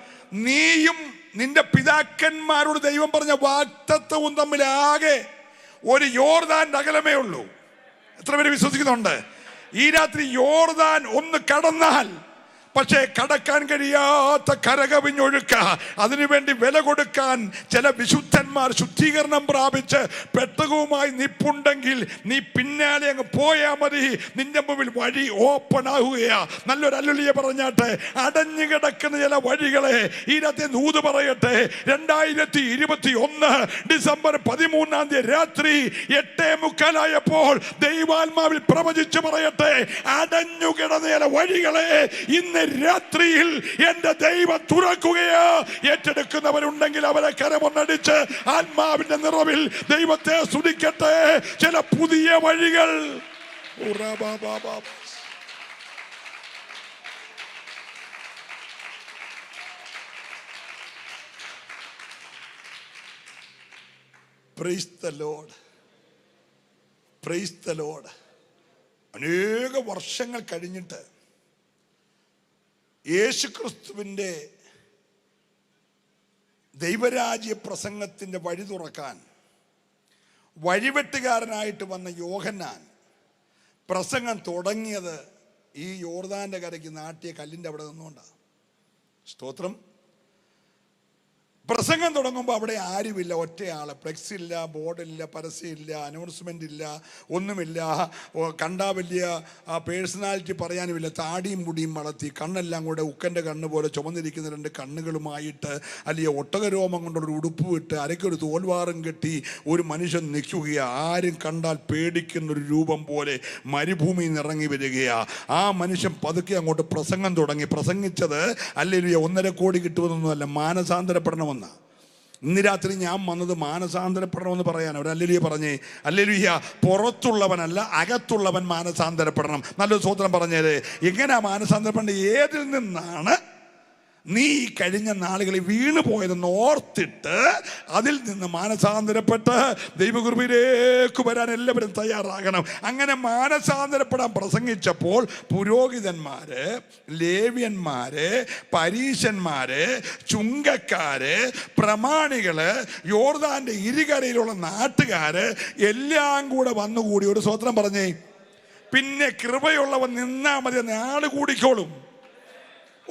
നീയും നിന്റെ പിതാക്കന്മാരോട് ദൈവം പറഞ്ഞ വാഗ്ദത്തവും തമ്മിലാകെ ഒരു യോർദാന്റെ അകലമേ ഉള്ളൂ. എത്ര പേര് വിശ്വസിക്കുന്നുണ്ട്? ഈ രാത്രി യോർദാൻ ഒന്ന് കടന്നാൽ പക്ഷേ കടക്കാൻ കഴിയാത്ത കരകവിഞ്ഞൊഴുക്ക. അതിനുവേണ്ടി വില കൊടുക്കാൻ ചില വിശുദ്ധന്മാർ ശുദ്ധീകരണം പ്രാപിച്ച് പെട്ടകവുമായി നിപ്പുണ്ടെങ്കിൽ നീ പിന്നാലെ അങ്ങ് പോയാൽ മതി. നിന്റെ മുമ്പിൽ വഴി ഓപ്പൺ ആകുകയാ. നല്ലൊരു ഹല്ലേലൂയ പറഞ്ഞാട്ടെ. അടഞ്ഞു കിടക്കുന്ന ചില വഴികളെ ഈ രാത്രി ദൂത് പറയട്ടെ. 2021 ഡിസംബർ 13 രാത്രി 8:45 ദൈവാത്മാവിൽ പ്രവചിച്ചു പറയട്ടെ, അടഞ്ഞു കിടന്ന ചില വഴികളെ ഇന്ന് രാത്രിയിൽ എന്റെ ദൈവം തുറക്കുകയാ. ഏറ്റെടുക്കുന്നവരുണ്ടെങ്കിൽ അവരെ കരമൊന്നടിച്ച് ആത്മാവിന്റെ നിറവിൽ ദൈവത്തെ സ്തുതിക്കട്ടെ. ചില പുതിയ വഴികൾ. Praise the Lord. Praise the Lord. അനേക വർഷങ്ങൾ കഴിഞ്ഞിട്ട് യേശുക്രിസ്തുവിൻ്റെ ദൈവരാജ്യ പ്രസംഗത്തിൻ്റെ വഴി തുറക്കാൻ വഴിവെട്ടുകാരനായിട്ട് വന്ന യോഹന്നാൻ പ്രസംഗം തുടങ്ങിയത് ഈ യോർദാന്റെ കരയ്ക്ക് നാട്ടിയ കല്ലിൻ്റെ അവിടെ നിന്നുകൊണ്ടാണ്. സ്തോത്രം. പ്രസംഗം തുടങ്ങുമ്പോൾ അവിടെ ആരുമില്ല, ഒറ്റയാള്. ഫ്ലെക്സ് ഇല്ല, ബോർഡില്ല, പരസ്യമില്ല, അനൗൺസ്മെൻ്റ് ഇല്ല, ഒന്നുമില്ല. കണ്ടാ വലിയ പേഴ്സണാലിറ്റി പറയാനുമില്ല. താടിയും മുടിയും വളർത്തി കണ്ണെല്ലാം കൂടെ ഉക്കൻ്റെ കണ്ണ് പോലെ ചുമന്നിരിക്കുന്ന 2 കണ്ണുകളുമായിട്ട്, അല്ലെങ്കിൽ ഒട്ടകരോമം കൊണ്ടൊരു ഉടുപ്പ് ഇട്ട് അരയ്ക്കൊരു തോൽവാറും കെട്ടി ഒരു മനുഷ്യൻ നിൽക്കുകയാ. ആരും കണ്ടാൽ പേടിക്കുന്നൊരു രൂപം പോലെ മരുഭൂമിയിൽ നിന്ന് ഇറങ്ങി വരികയാ. ആ മനുഷ്യൻ പതുക്കെ അങ്ങോട്ട് പ്രസംഗം തുടങ്ങി. പ്രസംഗിച്ചത് ഹല്ലേലൂയ 1.5 കോടി കിട്ടുമെന്നൊന്നുമല്ല, മാനസാന്തരപ്പെടണമെന്ന്. ഇന്ന് രാത്രി ഞാൻ വന്നത് മാനസാന്തരപ്പെടണമെന്ന് പറയാൻ. ഒരു ഹല്ലേലൂയ പറഞ്ഞേ. ഹല്ലേലൂയ. പുറത്തുള്ളവനല്ല, അകത്തുള്ളവൻ മാനസാന്തരപ്പെടണം. നല്ലൊരു സ്തോത്രം പറഞ്ഞേര്. എങ്ങനെയാ മാനസാന്തരപ്പെടേണ്ടത്? ഏതിൽ നിന്നാണ് നീ കഴിഞ്ഞ നാളുകളിൽ വീണു പോയതെന്ന് ഓർത്തിട്ട് അതിൽ നിന്ന് മാനസാന്തരപ്പെട്ട് ദൈവകൃപയിലേക്ക് വരാൻ എല്ലാവരും തയ്യാറാകണം. അങ്ങനെ മാനസാന്തരപ്പെടാൻ പ്രസംഗിച്ചപ്പോൾ പുരോഹിതന്മാര്, ലേവ്യന്മാര്, പരീശന്മാര്, ചുങ്കക്കാര്, പ്രമാണികള്, യോർദാന്റെ ഇരുകരയിലുള്ള നാട്ടുകാര് എല്ലാം കൂടെ വന്നുകൂടി. ഒരു സ്തോത്രം പറഞ്ഞേ. പിന്നെ കൃപയുള്ളവൻ നിന്നാ മതി, ആള് കൂടിക്കോളും.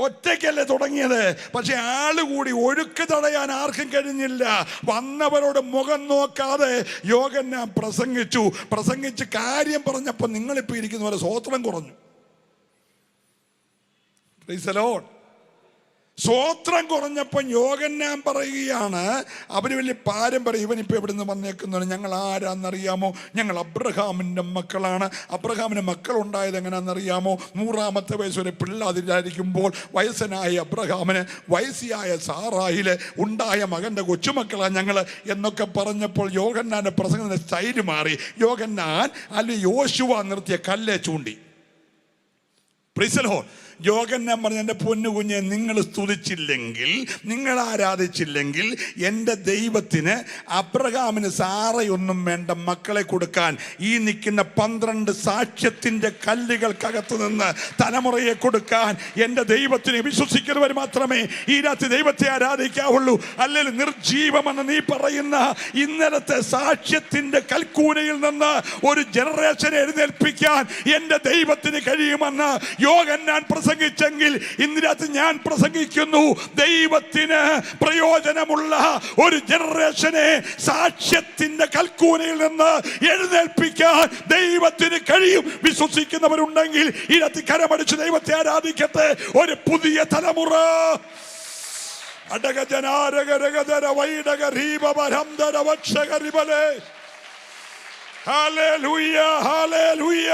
ഒറ്റയ്ക്കല്ലേ തുടങ്ങിയത്, പക്ഷെ ആളുകൂടി. ഒഴുക്ക് തടയാൻ ആർക്കും കഴിഞ്ഞില്ല. വന്നവരോട് മുഖം നോക്കാതെ യോഹന്നാൻ പ്രസംഗിച്ച് കാര്യം പറഞ്ഞപ്പോൾ നിങ്ങളിപ്പോൾ ഇരിക്കുന്നവരെ സ്വോത്രം കുറഞ്ഞു. Price the Lord. സ്വോത്രം കുറഞ്ഞപ്പോൾ യോഹന്നാൻ പറയുകയാണ്, അവര് വലിയ പാരമ്പര്യം. ഇവനിപ്പോൾ എവിടെ നിന്ന് വന്നേക്കുന്നതാണ്? ഞങ്ങൾ ആരാന്നറിയാമോ? ഞങ്ങൾ അബ്രഹാമിൻ്റെ മക്കളാണ്. അബ്രഹാമിന് മക്കളുണ്ടായത് എങ്ങനെയാണെന്നറിയാമോ? 100-ാമത്തെ വയസ്സ് വരെ പിള്ളാതിരിക്കുമ്പോൾ വയസ്സനായ അബ്രഹാമിന് വയസ്സിയായ സാറായില് ഉണ്ടായ മകൻ്റെ കൊച്ചുമക്കളാണ് ഞങ്ങൾ എന്നൊക്കെ പറഞ്ഞപ്പോൾ യോഹന്നാൻ്റെ പ്രസംഗത്തിൻ്റെ സ്റ്റൈല് മാറി. യോഹന്നാൻ യോശുവ നിർത്തിയ കല്ലെ ചൂണ്ടി. Price the Lord. യോഹന്നാൻ പറഞ്ഞ, എൻ്റെ പൊന്നു കുഞ്ഞെ, നിങ്ങൾ സ്തുതിച്ചില്ലെങ്കിൽ, നിങ്ങൾ ആരാധിച്ചില്ലെങ്കിൽ എൻ്റെ ദൈവത്തിന് അബ്രഹാമിന് സാറയൊന്നും വേണ്ട മക്കളെ കൊടുക്കാൻ. ഈ നിൽക്കുന്ന 12 സാക്ഷ്യത്തിൻ്റെ കല്ലുകൾക്കകത്ത് നിന്ന് തലമുറയെ കൊടുക്കാൻ എൻ്റെ ദൈവത്തിന് വിശ്വസിക്കുന്നവർ മാത്രമേ ഈ രാത്രി ദൈവത്തെ ആരാധിക്കാവുള്ളൂ. അല്ലെങ്കിൽ നിർജീവമെന്ന് നീ പറയുന്ന ഇന്നലത്തെ സാക്ഷ്യത്തിൻ്റെ കൽക്കൂനയിൽ നിന്ന് ഒരു ജനറേഷനെ എഴുന്നേൽപ്പിക്കാൻ എൻ്റെ ദൈവത്തിന് കഴിയുമെന്ന് യോഹന്നാൻ പ്രസംഗിച്ചെങ്കിൽ ഇന്ന് രാത്രി ഞാൻ പ്രസംഗിക്കുന്നു. ദൈവത്തിന് പ്രയോജനമുള്ള ഒരു ജനറേഷനെ സാക്ഷ്യത്തിന്റെ കൽക്കൂനയിൽ നിന്ന് എഴുന്നേൽപ്പിക്കാൻ ദൈവത്തിന് കഴിയും. വിശ്വസിക്കുന്നവരുണ്ടെങ്കിൽ ഈ രാത്രി കരമടിച്ച് ദൈവത്തെ ആരാധിക്കട്ടെ. ഒരു പുതിയ തലമുറ. Hallelujah, hallelujah.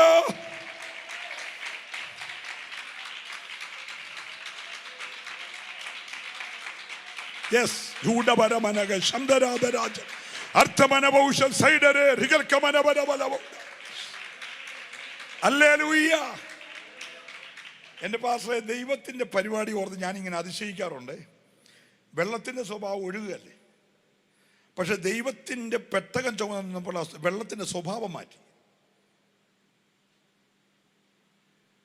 Yes, Judabaramanaga, Shandaradaraja, Arthamanavosha, Saidare, Rigalkamanabarabala. Hallelujah. എൻ്റെ പാസ്റ്ററെ, ദൈവത്തിൻ്റെ പരിപാടി ഓർത്ത് ഞാനിങ്ങനെ അതിശയിക്കാറുണ്ട്. വെള്ളത്തിൻ്റെ സ്വഭാവം ഒഴുകുകയല്ലേ, പക്ഷെ ദൈവത്തിൻ്റെ പെട്ടകം ചുമന്നപ്പോൾ വെള്ളത്തിൻ്റെ സ്വഭാവം മാറ്റി.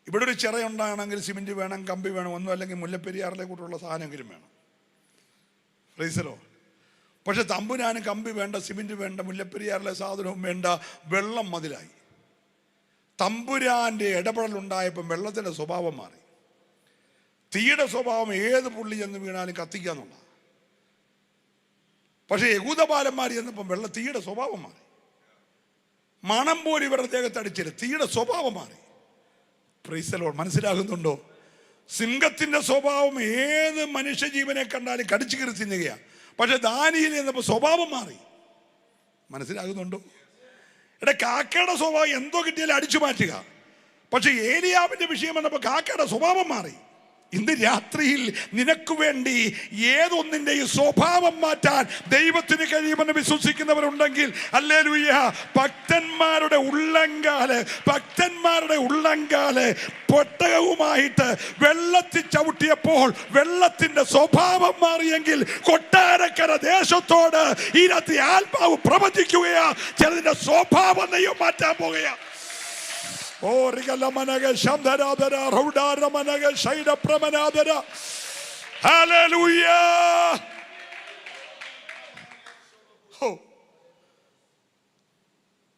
ഇവിടെ ഒരു ചിറയുണ്ടാകണമെങ്കിൽ സിമെൻറ്റ് വേണം, കമ്പി വേണം, ഒന്നും അല്ലെങ്കിൽ മുല്ലപ്പെരിയാറിലെ കൂട്ടുള്ള സാധനമെങ്കിലും വേണം. Price the Lord. പക്ഷെ തമ്പുരാന് കമ്പി വേണ്ട, സിമെൻറ്റ് വേണ്ട, മുല്ലപ്പെരിയാറിലെ സാധനവും വേണ്ട, വെള്ളം മതിലായി. തമ്പുരാൻ്റെ ഇടപെടലുണ്ടായപ്പം വെള്ളത്തിൻ്റെ സ്വഭാവം മാറി. തീയുടെ സ്വഭാവം ഏത് പുള്ളി ചെന്ന് വീണാലും കത്തിക്കാന്നുള്ള. പക്ഷെ യഹൂദബാലന്മാർ ചെന്നപ്പം തീയുടെ സ്വഭാവം മാറി. മണം പോലും ഇവരുടെ ദേഹത്ത് അടിച്ചില്ല, തീയുടെ സ്വഭാവം മാറി. Price the Lord. മനസ്സിലാകുന്നുണ്ടോ? സിംഹത്തിന്റെ സ്വഭാവം ഏത് മനുഷ്യജീവനെ കണ്ടാലും കടിച്ചു കീറി തിന്നുകയാണ്. പക്ഷെ ദാനിയേൽ ചെന്നപ്പോൾ സ്വഭാവം മാറി. മനസ്സിലാകുന്നുണ്ടോ? കാക്കയുടെ സ്വഭാവം എന്തോ കിട്ടിയാലും അടിച്ചു മാറ്റുക. പക്ഷെ ഏലിയാവിന്റെ വിഷയം വന്നപ്പോൾ കാക്കയുടെ സ്വഭാവം മാറി. ഇന്ന് രാത്രിയിൽ നിനക്ക് വേണ്ടി ഏതൊന്നിൻ്റെയും സ്വഭാവം മാറ്റാൻ ദൈവത്തിന് കഴിയുമെന്ന് വിശ്വസിക്കുന്നവരുണ്ടെങ്കിൽ ഹല്ലേലൂയ. ഭക്തന്മാരുടെ ഉള്ളങ്കാല് പെട്ടകവുമായിട്ട് വെള്ളത്തിൽ ചവിട്ടിയപ്പോൾ വെള്ളത്തിന്റെ സ്വഭാവം മാറിയെങ്കിൽ കൊട്ടാരക്കര ദേശത്തോട് ഈ രാത്രി ആത്മാവ് പ്രവചിക്കുകയാ, ചിലതിന്റെ സ്വഭാവം ദൈവം മാറ്റാൻ പോകുകയാ. ഓ റിഗലമനഗ ശംധരാധര റൗഡാരമനഗ ശൈലപ്രമനാധര. ഹല്ലേലൂയ.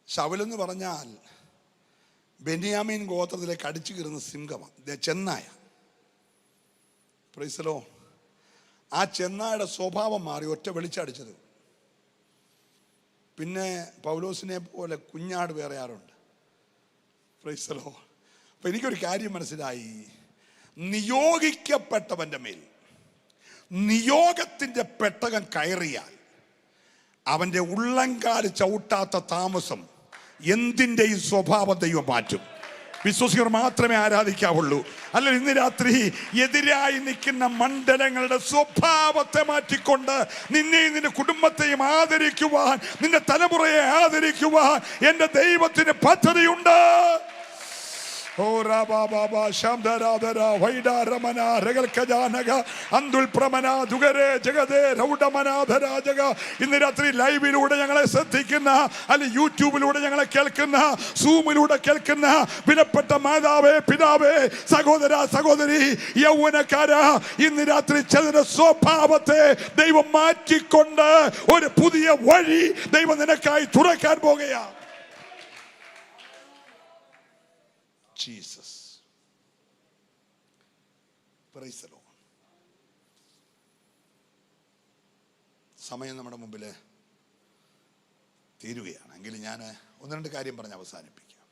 ശൗലെന്ന് പറഞ്ഞാൽ ബെന്യാമീൻ ഗോത്രത്തിലേക്ക് അടിച്ചു കയറുന്ന സിംഹമാണ്, ചെന്നായ. Price the Lord. ആ ചെന്നായുടെ സ്വഭാവം മാറി, ഒറ്റ വെളിച്ചടിച്ചത്. പിന്നെ പൗലോസിനെ പോലെ കുഞ്ഞാട് വേറെ ആരുണ്ട്? Price the Lord. അപ്പൊ എനിക്കൊരു കാര്യം മനസ്സിലായി, നിയോഗിക്കപ്പെട്ടവന്റെ മേൽ നിയോഗത്തിന്റെ പെട്ടകം കയറിയാൽ അവന്റെ ഉള്ളങ്കാല് ചവിട്ടാത്ത താമസം എന്തിൻ്റെയും സ്വഭാവം ദൈവം മാറ്റും. വിശ്വസിക്കർ മാത്രമേ ആരാധിക്കാവുള്ളൂ. അല്ല, ഇന്ന് രാത്രി എതിരായി നിൽക്കുന്ന മണ്ഡലങ്ങളുടെ സ്വഭാവത്തെ മാറ്റിക്കൊണ്ട് നിന്നെയും നിന്റെ കുടുംബത്തെയും ആദരിക്കുവാൻ, നിന്റെ തലമുറയെ ആദരിക്കുവാൻ എൻ്റെ ദൈവത്തിന് പദ്ധതിയുണ്ട്. ഇന്ന് രാത്രി ലൈവിലൂടെ ഞങ്ങളെ ശ്രദ്ധിക്കുന്ന, അല്ലെ യൂട്യൂബിലൂടെ ഞങ്ങളെ കേൾക്കുന്ന, സൂമിലൂടെ കേൾക്കുന്ന വിലപ്പെട്ട മാതാവേ, പിതാവേ, സഹോദര, സഹോദരി, യൗവനക്കാരാ, ഇന്ന് രാത്രി ചിലരുടെ സ്വഭാവത്തെ ദൈവം മാറ്റിക്കൊണ്ട് ഒരു പുതിയ വഴി ദൈവം നിനക്കായി തുറക്കാൻ പോകുകയാണ്. ജീസസ്. Price the Lord. സമയം നമ്മുടെ മുമ്പിൽ തീരുകയാണെങ്കിൽ ഞാൻ ഒന്ന് രണ്ട് കാര്യം പറഞ്ഞ് അവസാനിപ്പിക്കാം.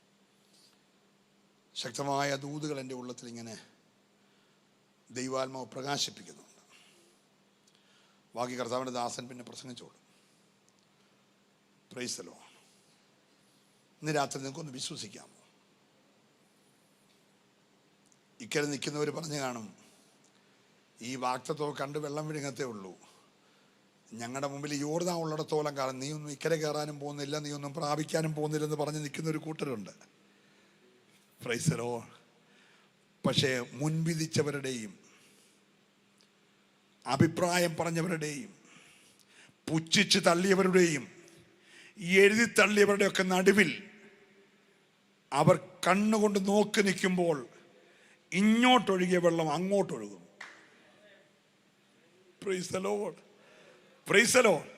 ശക്തമായ ദൂതുകൾ എൻ്റെ ഉള്ളത്തിൽ ഇങ്ങനെ ദൈവാത്മാവ് പ്രകാശിപ്പിക്കുന്നുണ്ട്. ബാക്കി കർത്താവിൻ്റെ ദാസൻ പിന്നെ പ്രസംഗിച്ചോളൂ. Price the Lord. ഇന്ന് രാത്രി നിങ്ങൾക്കൊന്ന് വിശ്വസിക്കാമോ? ഇക്കരെ നിൽക്കുന്നവർ പറഞ്ഞു കാണും, ഈ വാക്തത്വം കണ്ട് വെള്ളം വിഴുങ്ങത്തേ ഉള്ളൂ, ഞങ്ങളുടെ മുമ്പിൽ യോർദാൻ ഉള്ളിടത്തോളം കാലം നീ ഒന്നും ഇക്കരെ കയറാനും പോകുന്നില്ല, നീ ഒന്നും പ്രാപിക്കാനും പോകുന്നില്ലെന്ന് പറഞ്ഞ് നിൽക്കുന്ന ഒരു കൂട്ടരുണ്ട്. Price the Lord. പക്ഷേ മുൻവിധിച്ചവരുടെയും അഭിപ്രായം പറഞ്ഞവരുടെയും പുച്ഛിച്ച് തള്ളിയവരുടെയും എഴുതി തള്ളിയവരുടെയൊക്കെ നടുവിൽ അവർ കണ്ണുകൊണ്ട് നോക്കി നിൽക്കുമ്പോൾ ഇങ്ങോട്ടൊഴുകിയ വെള്ളം അങ്ങോട്ടൊഴുകും. Praise the lord. Praise the lord.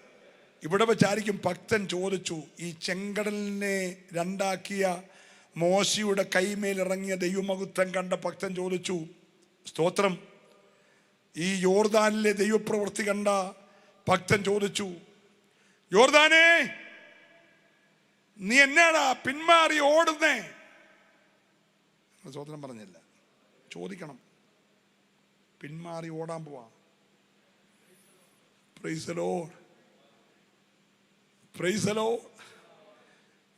ഇവിടെ വെച്ചായിരിക്കും ഭക്തൻ ചോദിച്ചു, ഈ ചെങ്കടലിനെ രണ്ടാക്കിയ മോശയുടെ കൈമേലിറങ്ങിയ ദൈവമഹത്വം കണ്ട ഭക്തൻ ചോദിച്ചു, സ്തോത്രം. ഈ യോർദാനിലെ ദൈവപ്രവൃത്തി കണ്ട ഭക്തൻ ചോദിച്ചു, യോർദാനേ, നീ എന്നാടാ പിന്മാറി ഓടുന്നേ? സ്തോത്രം പറഞ്ഞില്ല. ചോദിക്കണം, പിന്മാറി ഓടാൻ പോവാ. Praise the lord. Praise the lord.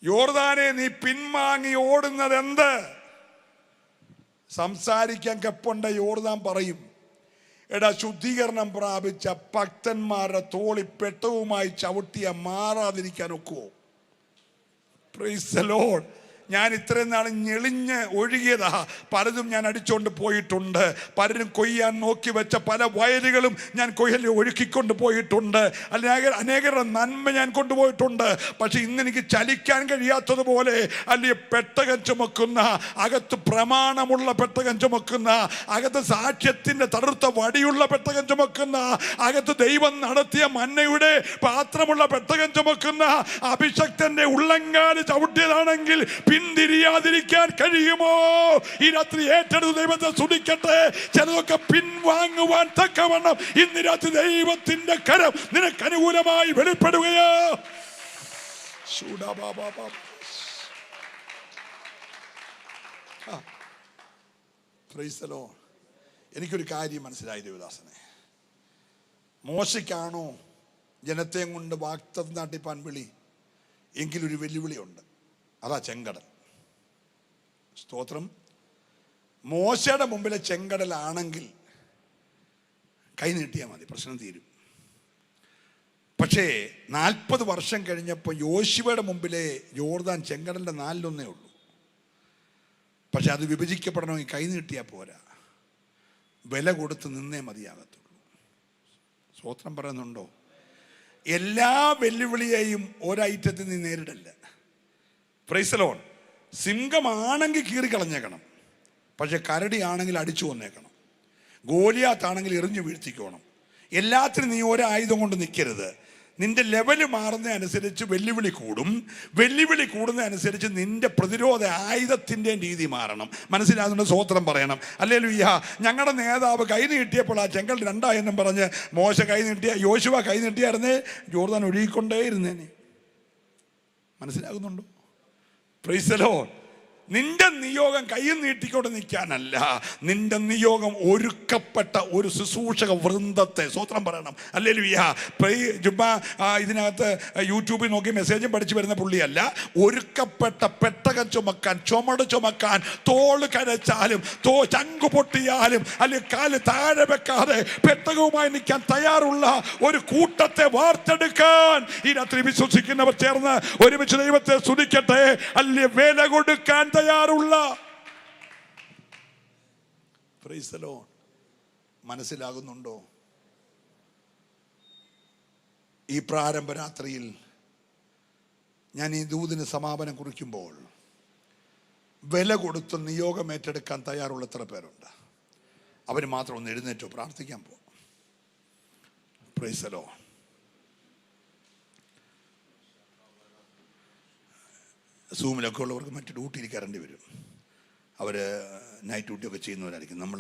യോർദാനെ, നീ പിന്മാങ്ങി ഓടുന്നത് എന്ത്? സംസാരിക്കാൻ കെപ്പുണ്ട യോർദാൻ പറയും, എടാ, ശുദ്ധീകരണം പ്രാപിച്ച ഭക്തന്മാരുടെ തോളി പെട്ടവുമായി ചവിട്ടിയ മാറാതിരിക്കാൻ ഒക്കുവോ? Praise the lord. ഞാൻ ഇത്രയും നാൾ ഞെളിഞ്ഞ് ഒഴുകിയതാ. പലതും ഞാൻ അടിച്ചുകൊണ്ട് പോയിട്ടുണ്ട്. പലരും കൊയ്യാൻ നോക്കി വെച്ച പല വയലുകളും ഞാൻ കൊയ്യൽ ഒഴുക്കിക്കൊണ്ട് പോയിട്ടുണ്ട്. അനേകരുടെ നന്മ ഞാൻ കൊണ്ടുപോയിട്ടുണ്ട്. പക്ഷെ ഇന്ന് എനിക്ക് ചലിക്കാൻ കഴിയാത്തതുപോലെ അല്ലെ പെട്ടകം ചുമക്കുന്ന, അകത്ത് പ്രമാണമുള്ള പെട്ടകം ചുമക്കുന്ന, അകത്ത് സാക്ഷ്യത്തിന്റെ തടുത്ത വടിയുള്ള പെട്ടകം ചുമക്കുന്ന, അകത്ത് ദൈവം നടത്തിയ മന്നയുടെ പാത്രമുള്ള പെട്ടകം ചുമക്കുന്ന അഭിഷക്തന്റെ ഉള്ളങ്കാല് ചവിട്ടിയതാണെങ്കിൽ പിന്തിരിയാതിരിക്കാൻ കഴിയുമോ? ഈ രാത്രി ഏറ്റെടുത്ത് ദൈവത്തെ സ്തുതിക്കട്ടെ. ചിലതൊക്കെ പിൻവാങ്ങുവാൻ തക്കവണ്ണം ഇന്ന് രാത്രി ദൈവത്തിന്റെ കരം നിനക്ക് അനുകൂലമായി വെളിപ്പെടുകയോ. എനിക്കൊരു കാര്യം മനസ്സിലായി ദേവദാസനെ. മോശയ്ക്കാണോ ജനത്തെ കൊണ്ട് വാഗ്ദത്തം നാട്ടിപ്പാൻ വിളി? എങ്കിലൊരു വെല്ലുവിളിയുണ്ട്, അതാ ചെങ്കടൽ. സ്തോത്രം. മോശയുടെ മുമ്പിലെ ചെങ്കടലാണെങ്കിൽ കൈ നീട്ടിയാൽ മതി, പ്രശ്നം തീരും. പക്ഷേ 40 വർഷം കഴിഞ്ഞപ്പോൾ യോശുവയുടെ മുമ്പിലെ യോർദാൻ ചെങ്കടലിൻ്റെ 4-1 ഉള്ളൂ. പക്ഷെ അത് വിഭജിക്കപ്പെടണമെങ്കിൽ കൈ നീട്ടിയാൽ പോരാ, വില കൊടുത്ത് നിന്നേ മതിയാകത്തുള്ളൂ. സ്തോത്രം പറയുന്നുണ്ടോ? എല്ലാ വെല്ലുവിളിയെയും ഒരൈറ്റത്തിൽ നീ നേരിടല്ല. Praise the lord. സിംഹമാണെങ്കിൽ കീറിക്കളഞ്ഞേക്കണം, പക്ഷെ കരടിയാണെങ്കിൽ അടിച്ചു വന്നേക്കണം. ഗോലിയാത്താണെങ്കിൽ എറിഞ്ഞു വീഴ്ത്തിക്കോണം. എല്ലാത്തിനും നീ ഒരായുധം കൊണ്ട് നിൽക്കരുത്. നിന്റെ ലെവല് മാറുന്നതനുസരിച്ച് വെല്ലുവിളി കൂടും. വെല്ലുവിളി കൂടുന്നതനുസരിച്ച് നിന്റെ പ്രതിരോധ ആയുധത്തിൻ്റെ രീതി മാറണം. മനസ്സിലാകുന്ന സ്തോത്രം പറയണം. ഹല്ലേലൂയ. ഞങ്ങളുടെ നേതാവ് കൈ നീട്ടിയപ്പോൾ ആ ചെങ്കൽ 2 എന്നും പറഞ്ഞ് മോശ കൈ നീട്ടിയ, യോശുവ കൈ നീട്ടിയായിരുന്നേ യോർദാൻ ഒഴുകിക്കൊണ്ടേ ഇരുന്നേനെ. മനസ്സിലാകുന്നുണ്ടോ? Price the Lord. നിന്റെ നിയോഗം കയ്യിൽ നീട്ടിക്കൊണ്ട് നിൽക്കാനല്ല, നിന്റെ നിയോഗം ഒരുക്കപ്പെട്ട ഒരു ശുശ്രൂഷക വൃന്ദത്തെ, സ്തോത്രം പറയണം. ഹല്ലേലൂയ. ഇതിനകത്ത് യൂട്യൂബിൽ നോക്കി മെസ്സേജും പഠിച്ചു വരുന്ന പുള്ളിയല്ല. ഒരുക്കപ്പെട്ട പെട്ടകം ചുമക്കാൻ, ചുമട് ചുമക്കാൻ, തോള് കരച്ചാലും ചങ്കു പൊട്ടിയാലും അല്ലെങ്കിൽ കാല് താഴെ വെക്കാതെ പെട്ടകവുമായി നിൽക്കാൻ തയ്യാറുള്ള ഒരു കൂട്ടത്തെ വാർത്തെടുക്കാൻ ഈ രാത്രി വിശ്വസിക്കുന്നവർ ചേർന്ന് ഒരുമിച്ച് ദൈവത്തെ സ്തുതിക്കട്ടെ. അല്ലെ വില കൊടുക്കാൻ തയ്യാറുള്ള. Price the Lord. മനസ്സിലാകുന്നുണ്ടോ? ഈ പ്രാരംഭ രാത്രിയിൽ ഞാൻ ഈ ദൂതിന് സമാപനം കുറിക്കുമ്പോൾ വില കൊടുത്ത് നിയോഗം ഏറ്റെടുക്കാൻ തയ്യാറുള്ള എത്ര പേരുണ്ട്? അവർ മാത്രം ഒന്ന് എഴുന്നേറ്റോ, പ്രാർത്ഥിക്കാൻ പോകും. Price the Lord. സൂമിലൊക്കെ ഉള്ളവർക്ക് മറ്റു ഡ്യൂട്ടിയിൽ കയറേണ്ടി വരും. അവർ നൈറ്റ് ഡ്യൂട്ടിയൊക്കെ ചെയ്യുന്നവരായിരിക്കും. നമ്മൾ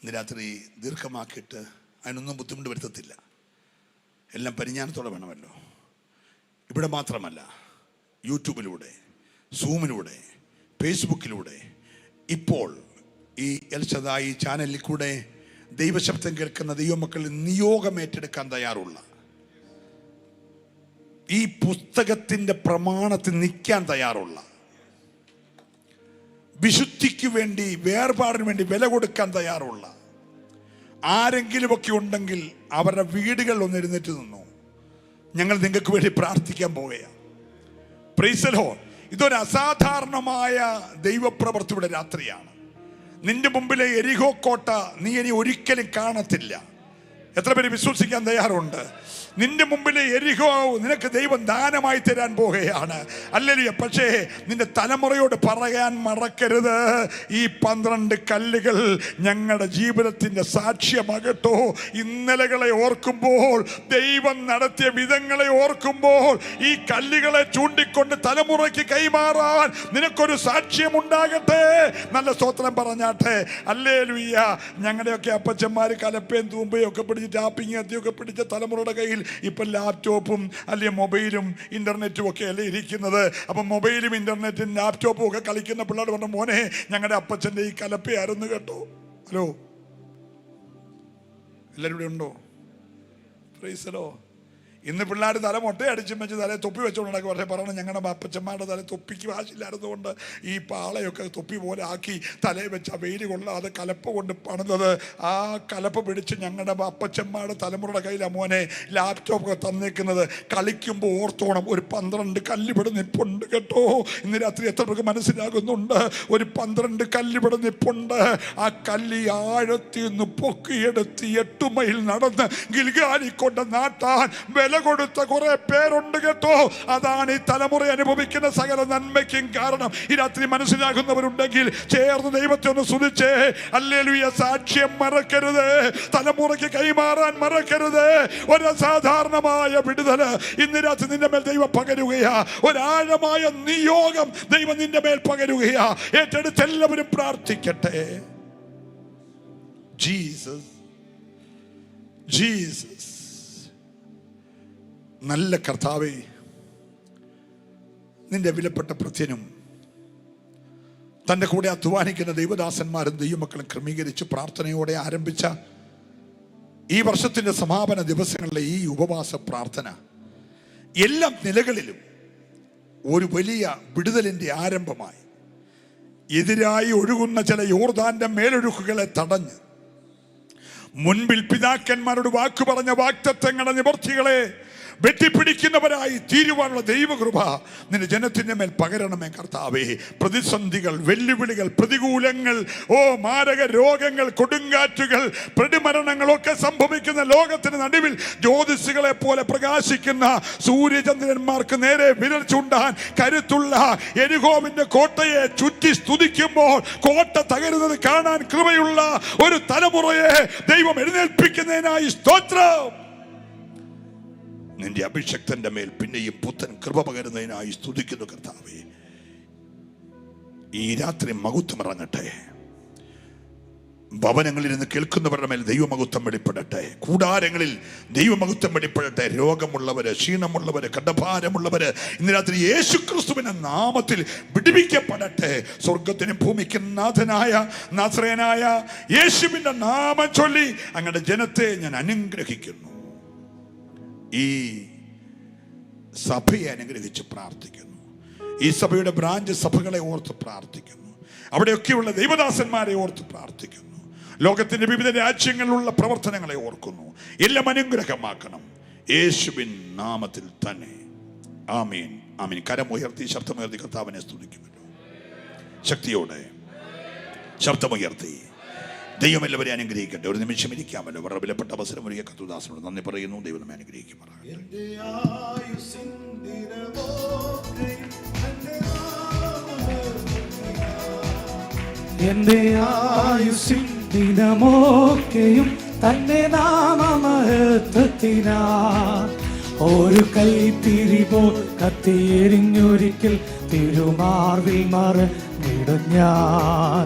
ഇന്ന് രാത്രി ദീർഘമാക്കിയിട്ട് അതിനൊന്നും ബുദ്ധിമുട്ട് വരുത്തത്തില്ല. എല്ലാം പരിജ്ഞാനത്തോടെ വേണമല്ലോ. ഇവിടെ മാത്രമല്ല, യൂട്യൂബിലൂടെ, സൂമിലൂടെ, ഫേസ്ബുക്കിലൂടെ, ഇപ്പോൾ ഈ എൽ ശദായി ചാനലിൽ കൂടെ ദൈവശബ്ദം കേൾക്കുന്ന ദൈവമക്കളിൽ നിയോഗം ഏറ്റെടുക്കാൻ തയ്യാറുള്ള, ഈ പുസ്തകത്തിൻ്റെ പ്രമാണത്തിൽ നിൽക്കാൻ തയ്യാറുള്ള, വിശുദ്ധിക്ക് വേണ്ടി, വേർപാടിന് വേണ്ടി വില കൊടുക്കാൻ തയ്യാറുള്ള ആരെങ്കിലുമൊക്കെ ഉണ്ടെങ്കിൽ അവരുടെ വീടുകളിൽ ഒന്ന് എഴുന്നേറ്റ് നിന്നു. ഞങ്ങൾ നിങ്ങൾക്ക് വേണ്ടി പ്രാർത്ഥിക്കാൻ പോവുകയാണ്. Price the Lord. ഇതൊരു അസാധാരണമായ ദൈവപ്രവൃത്തിയുടെ രാത്രിയാണ്. നിന്റെ മുമ്പിലെ എരിഹോ കോട്ട നീ ഇനി ഒരിക്കലും കാണത്തില്ല. എത്ര പേര് വിശ്വസിക്കാൻ തയ്യാറുണ്ട്? നിന്റെ മുമ്പിലെ എരിഹോ നിനക്ക് ദൈവം ദാനമായി തരാൻ പോകുകയാണ്. ഹല്ലേലൂയ. പക്ഷേ നിന്റെ തലമുറയോട് പറയാൻ മറക്കരുത്, ഈ 12 കല്ലുകൾ ഞങ്ങളുടെ ജീവിതത്തിന്റെ സാക്ഷ്യമാകട്ടോ. ഇന്നലകളെ ഓർക്കുമ്പോൾ, ദൈവം നടത്തിയ വിധങ്ങളെ ഓർക്കുമ്പോൾ, ഈ കല്ലുകളെ ചൂണ്ടിക്കൊണ്ട് തലമുറയ്ക്ക് കൈമാറാൻ നിനക്കൊരു സാക്ഷ്യം ഉണ്ടാകട്ടെ. നല്ല സ്തോത്രം പറഞ്ഞാട്ടെ. ഹല്ലേലൂയ. ഞങ്ങളുടെയൊക്കെ അപ്പച്ചന്മാർ കലപ്പയും തൂമ്പയും ഒക്കെ പിടിച്ച് ടാപ്പിങ് അത്തിയൊക്കെ പിടിച്ച തലമുറയുടെ കയ്യിൽ ഇപ്പം ലാപ്ടോപ്പും അല്ലെങ്കിൽ മൊബൈലും ഇൻ്റർനെറ്റും ഒക്കെ അല്ലേ ഇരിക്കുന്നത്. അപ്പം മൊബൈലും ഇൻ്റർനെറ്റും ലാപ്ടോപ്പും ഒക്കെ കളിക്കുന്ന പിള്ളേർ പറഞ്ഞ മോനെ ഞങ്ങളുടെ അപ്പച്ചൻ്റെ ഈ കലപ്പയായിരുന്നു കേട്ടോ. ഹലോ, എല്ലാവരും ഇവിടെ ഉണ്ടോ? Praise the Lord. ഇന്ന് പിള്ളേർ തല മൊട്ടയടിച്ചും വെച്ച് തലേ തൊപ്പി വെച്ചുകൊണ്ട് നടക്കും. പക്ഷേ പറയണം ഞങ്ങളുടെ അപ്പച്ചന്മാരുടെ തല തൊപ്പിക്ക് വാശില്ലായിരുന്നുകൊണ്ട് ഈ പാളയൊക്കെ തൊപ്പി പോലെ ആക്കി തലേ വെച്ച് ആ വെയിൽ കൊള്ളാതെ കലപ്പ കൊണ്ട് പണിതത്. ആ കലപ്പ പിടിച്ച് ഞങ്ങളുടെ അപ്പച്ചന്മാരുടെ തലമുറയുടെ കയ്യിലാണ് മോനെ ലാപ്ടോപ്പ് തന്നേക്കുന്നത്. കളിക്കുമ്പോൾ ഓർത്തോണം, ഒരു 12 കല്ലിവിടെ നിപ്പുണ്ട് കേട്ടോ. ഇന്ന് രാത്രി എത്ര പേർക്ക് മനസ്സിലാകുന്നുണ്ട്? ഒരു 12 കല്ലിവിടെ നിപ്പുണ്ട്. ആ കല്ലി ആഴത്തിൽ നിന്ന് പൊക്കിയെടുത്ത് 8 മൈൽ നടന്ന് ഗിൽഗാലിൽ കൊണ്ട് നാട്ടാൻ വില കൊടുത്ത കുറെ പേരുണ്ട് കേട്ടോ. അതാണ് ഈ തലമുറ അനുഭവിക്കുന്ന സകല നന്മയ്ക്കും കാരണം. ഈ രാത്രി മനസ്സിലാകുന്നവരുണ്ടെങ്കിൽ ചേർന്ന് ദൈവത്തെ ഒന്ന് സ്തുതിച്ചേ. ഹല്ലേലൂയ. സാക്ഷ്യം മറക്കരുത്, തലമുറയ്ക്ക് കൈമാറാൻ മറക്കരുത്. ഒരു അസാധാരണമായ വിടുതൽ ഇന്ന് രാത്രി നിന്റെ മേൽ ദൈവം പകരുകയാ. ഒരാഴമായ നിയോഗം ദൈവം നിന്റെ മേൽ പകരുകയാ. ഏറ്റെടുത്ത് എല്ലാവരും പ്രാർത്ഥിക്കട്ടെ. Jesus, Jesus. നല്ല കർത്താവേ, നിന്റെ വിലപ്പെട്ട പ്രത്യനും തൻ്റെ കൂടെ അധ്വാനിക്കുന്ന ദൈവദാസന്മാരും ദൈവമക്കളും ക്രമീകരിച്ച് പ്രാർത്ഥനയോടെ ആരംഭിച്ച ഈ വർഷത്തിൻ്റെ സമാപന ദിവസങ്ങളിലെ ഈ ഉപവാസ പ്രാർത്ഥന എല്ലാ നിലകളിലും ഒരു വലിയ വിടുതലിൻ്റെ ആരംഭമായി. എതിരായി ഒഴുകുന്ന ചില യോർദാന്റെ മേലൊഴുക്കുകളെ തടഞ്ഞ് മുൻപിൽ പിതാക്കന്മാരോട് വാക്കു പറഞ്ഞ വാഗ്ദത്തങ്ങളുടെ നിവർത്തികളെ വെട്ടിപ്പിടിക്കുന്നവരായി തീരുവാനുള്ള ദൈവകൃപ നിന്റെ ജനത്തിൻ്റെ മേൽ പകരണമേ കർത്താവേ. പ്രതിസന്ധികൾ, വെല്ലുവിളികൾ, പ്രതികൂലങ്ങൾ, മാരക രോഗങ്ങൾ, കൊടുങ്കാറ്റുകൾ, പ്രതിമരണങ്ങളൊക്കെ സംഭവിക്കുന്ന ലോകത്തിന് നടുവിൽ ജ്യോതിസുകളെ പോലെ പ്രകാശിക്കുന്ന സൂര്യചന്ദ്രന്മാർക്ക് നേരെ വിരൽ ചൂണ്ടാൻ കരുത്തുള്ള യെരിഹോവിന്റെ കോട്ടയെ ചുറ്റി സ്തുതിക്കുമ്പോൾ കോട്ട തകരുന്നത് കാണാൻ കൃപയുള്ള ഒരു തലമുറയെ ദൈവം എഴുന്നേൽപ്പിക്കുന്നതിനായി സ്തോത്രം. നിന്റെ അഭിഷക്തന്റെ മേൽ പിന്നെയും പുത്തൻ കൃപ പകരുന്നതിനായി സ്തുതിക്കുന്നു കർത്താവേ. ഈ രാത്രി മഹത്വം ഇറങ്ങട്ടെ. ഭവനങ്ങളിൽ നിന്ന് കേൾക്കുന്നവരുടെ മേൽ ദൈവമഹത്വം വെളിപ്പെടട്ടെ. കൂടാരങ്ങളിൽ ദൈവമഹത്വം വെളിപ്പെടട്ടെ. രോഗമുള്ളവര്, ക്ഷീണമുള്ളവര്, കടഭാരമുള്ളവര് ഇന്ന് രാത്രി യേശുക്രിസ്തുവിന്റെ നാമത്തിൽ വിടുവിക്കപ്പെടട്ടെ. സ്വർഗത്തിനും ഭൂമിക്കും നാഥനായ നസ്രയനായ യേശുവിന്റെ നാമം ചൊല്ലി അങ്ങയുടെ ജനത്തെ ഞാൻ അനുഗ്രഹിക്കുന്നു. ഈ സഭയെ അനുഗ്രഹിച്ച് പ്രാർത്ഥിക്കുന്നു. ഈ സഭയുടെ ബ്രാഞ്ച് സഭകളെ ഓർത്ത് പ്രാർത്ഥിക്കുന്നു. അവിടെയൊക്കെയുള്ള ദൈവദാസന്മാരെ ഓർത്ത് പ്രാർത്ഥിക്കുന്നു. ലോകത്തിന്റെ വിവിധ രാജ്യങ്ങളിലുള്ള പ്രവർത്തനങ്ങളെ ഓർക്കുന്നു. എല്ലാം അനുഗ്രഹമാക്കണം യേശുവിൻ നാമത്തിൽ തന്നെ. ആമീൻ, ആമീൻ. കരമുയർത്തി ശബ്ദമുയർത്തി കർത്താവിനെ സ്തുതിക്കുമല്ലോ. ശക്തിയോടെ ശബ്ദമുയർത്തി ദൈവം എല്ലാവരെയും അനുഗ്രഹിക്കട്ടെ. ഒരു നിമിഷം ഇരിക്കാമല്ലോ. വളരെ വിലപ്പെട്ട അവസരം ഒരുക്കിയ കർത്തൃദാസനോട് നന്ദി പറയുന്നു. ദൈവം നമ്മെ അനുഗ്രഹിക്കുമാറാകട്ടെ. എന്റെ ആയുസ്സിൻ ദിനമൊക്കെയും തന്റെ നാമമഹത്വത്തിനാ ഒരു കൈത്തിരി പോൽ കത്തിയെരിഞ്ഞൊരിക്കൽ തിരുമാർവിൽ മറഞ്ഞിടും ഞാൻ.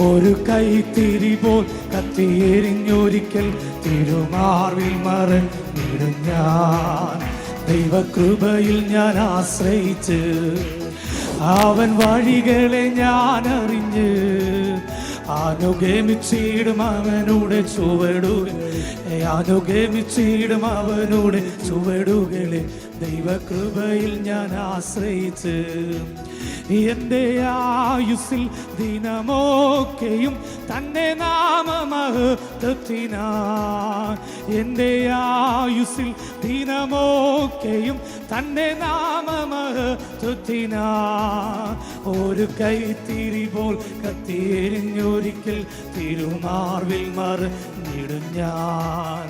ഒരു കൈത്തിരി പോൽ കത്തിയെരിഞ്ഞൊരിക്കൽ തിരുമാർവിൽ മറഞ്ഞിടും ഞാൻ. ദൈവകൃപയിൽ ഞാൻ ആശ്രയിച്ച് അവൻ വഴികളെ ഞാൻ അറിഞ്ഞ് അനുഗമിച്ചിടും അവനുടെ ചുവടുകളെ, അനുഗമിച്ചിടും അവനുടെ ചുവടുകളെ. ദൈവകൃപയിൽ ഞാൻ ആശ്രയിച്ച് എന്റെ ആയുസ്സിൽ ദിനമൊക്കെയും തന്റെ നാമമഹത്വത്തിനാ. എന്റെ ആയുസ്സിൽ ദിനമൊക്കെയും തന്റെ നാമമഹത്വത്തിനാ ഒരു കൈത്തിരി പോൽ കത്തിയെരിഞ്ഞൊരിക്കൽ തിരുമാർവിൽ മറഞ്ഞിടും ഞാൻ.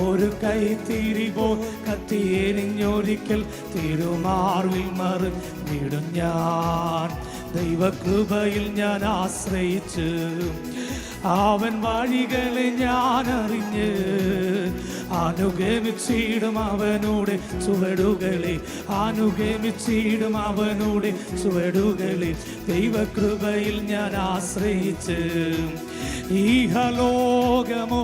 ഒരു കൈത്തിരി പോൽ കത്തിയെരിഞ്ഞൊരിക്കൽ തിരുമാർവിൽ മറഞ്ഞിടും ഞാൻ. ദൈവകൃപയിൽ ഞാൻ ആശ്രയിച്ച് അവൻ വഴികളെ ഞാൻ അറിഞ്ഞ് അനുഗമിച്ചിടും അവനോട് ചുവടുകളെ, അനുഗമിച്ചിടും അവനോട് ചുവടുകളെ. ദൈവകൃപയിൽ ഞാൻ ആശ്രയിച്ച് ഈഹലോകമോ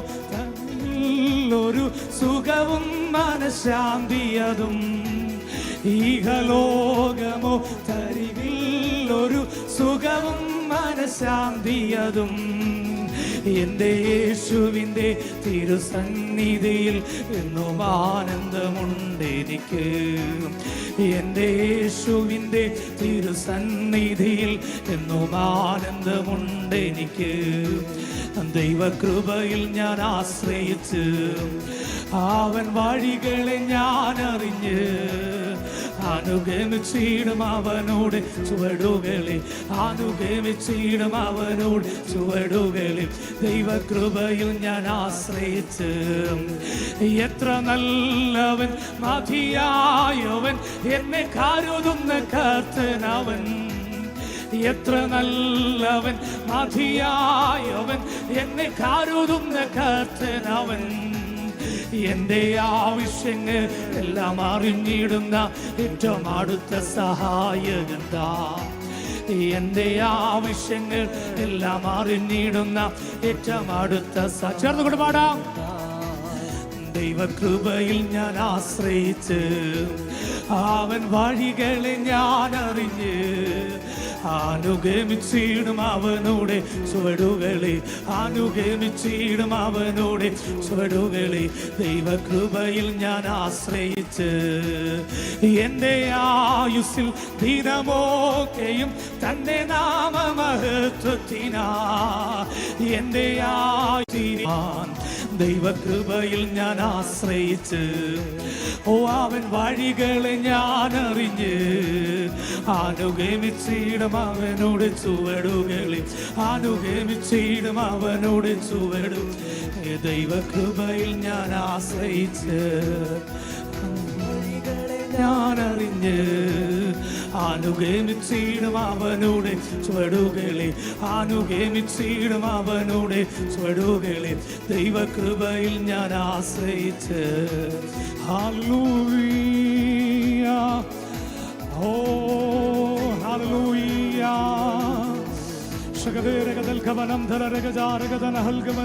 ഒരു സുഖവും മനഃശാന്തിയതും, ഈഹലോകമോ തരിവില്ലൊരു സുഖവും മനഃശാന്തിയതും എൻ്റെ യേശുവിൻ്റെ തിരുസന്നിധിയിൽ എന്നും ആനന്ദമുണ്ടെനിക്ക്. എൻ്റെ യേശുവിൻ്റെ തിരുസന്നിധിയിൽ എന്നും ആനന്ദമുണ്ടെനിക്ക്. ദൈവകൃപയിൽ ഞാൻ ആശ്രയിച്ച് അവൻ വഴികളെ ഞാൻ അറിഞ്ഞ് അനുഗമിച്ചിടും അവനോട് ചുവടുകളിൽ, അനുഗമിച്ചിടും അവനോട് ചുവടുകളിൽ. ദൈവകൃപയിൽ ഞാൻ ആശ്രയിച്ച്, എത്ര നല്ലവൻ മതിയായവൻ, എന്നെ കരുതുന്ന കർത്തനവൻ. എത്ര നല്ലവൻ മതിയായവൻ, എന്നെ കരുതുന്ന കർത്തനവൻ. എൻ്റെ ആവശ്യങ്ങൾ എല്ലാം അറിഞ്ഞിടുന്ന ഏറ്റവും അടുത്ത സഹായകൻ താൻ. എൻ്റെ ആവശ്യങ്ങൾ എല്ലാം അറിഞ്ഞിടുന്ന ഏറ്റവും അടുത്ത ചേർന്നുകൊണ്ട് പാടാം. ദൈവകൃപയിൽ ഞാൻ ആശ്രയിച്ച്, അവൻ വഴികളെ ഞാൻ അറിഞ്ഞ്, അനുഗമിച്ചിടും അവനോട് ചുവടുകളെ, അനുഗമിച്ചിടും അവനോട് ചുവടുകളെ. ദൈവകൃപയിൽ ഞാൻ ആശ്രയിച്ച്, എൻ്റെ ആയുസ്സിൽ ദിനമൊക്കെയും തൻ്റെ നാമമഹത്വത്തിനാ, എൻ്റെ ആയുസ്സിനാൻ ദൈവകൃപയിൽ ഞാൻ ആശ്രയിച്ച്, ഓ അവൻ വഴികളെ ഞാൻ അറിഞ്ഞ്, അനുഗമിച്ചിടും അവനോട് ചുവടുകളിൽ, അനുഗമിച്ചിടും അവനോട് ചുവടു. ദൈവകൃപയിൽ ഞാൻ ആശ്രയിച്ച്, വഴികളെ ഞാൻ അറിഞ്ഞ്, അനുഗമിച്ചിടും അവനോട് ചുവടുകളെ, അനുഗമിച്ചിടും അവനോട് ചുവടുകളെ. ദൈവകൃപയിൽ ഞാൻ ആശ്രയിച്ച്. ഹല്ലേലൂയ, ഓ ഹല്ലേലൂയ. ശകദേരകദൽ കവനം ധരരകജാരകദന ഹൽഗവൻ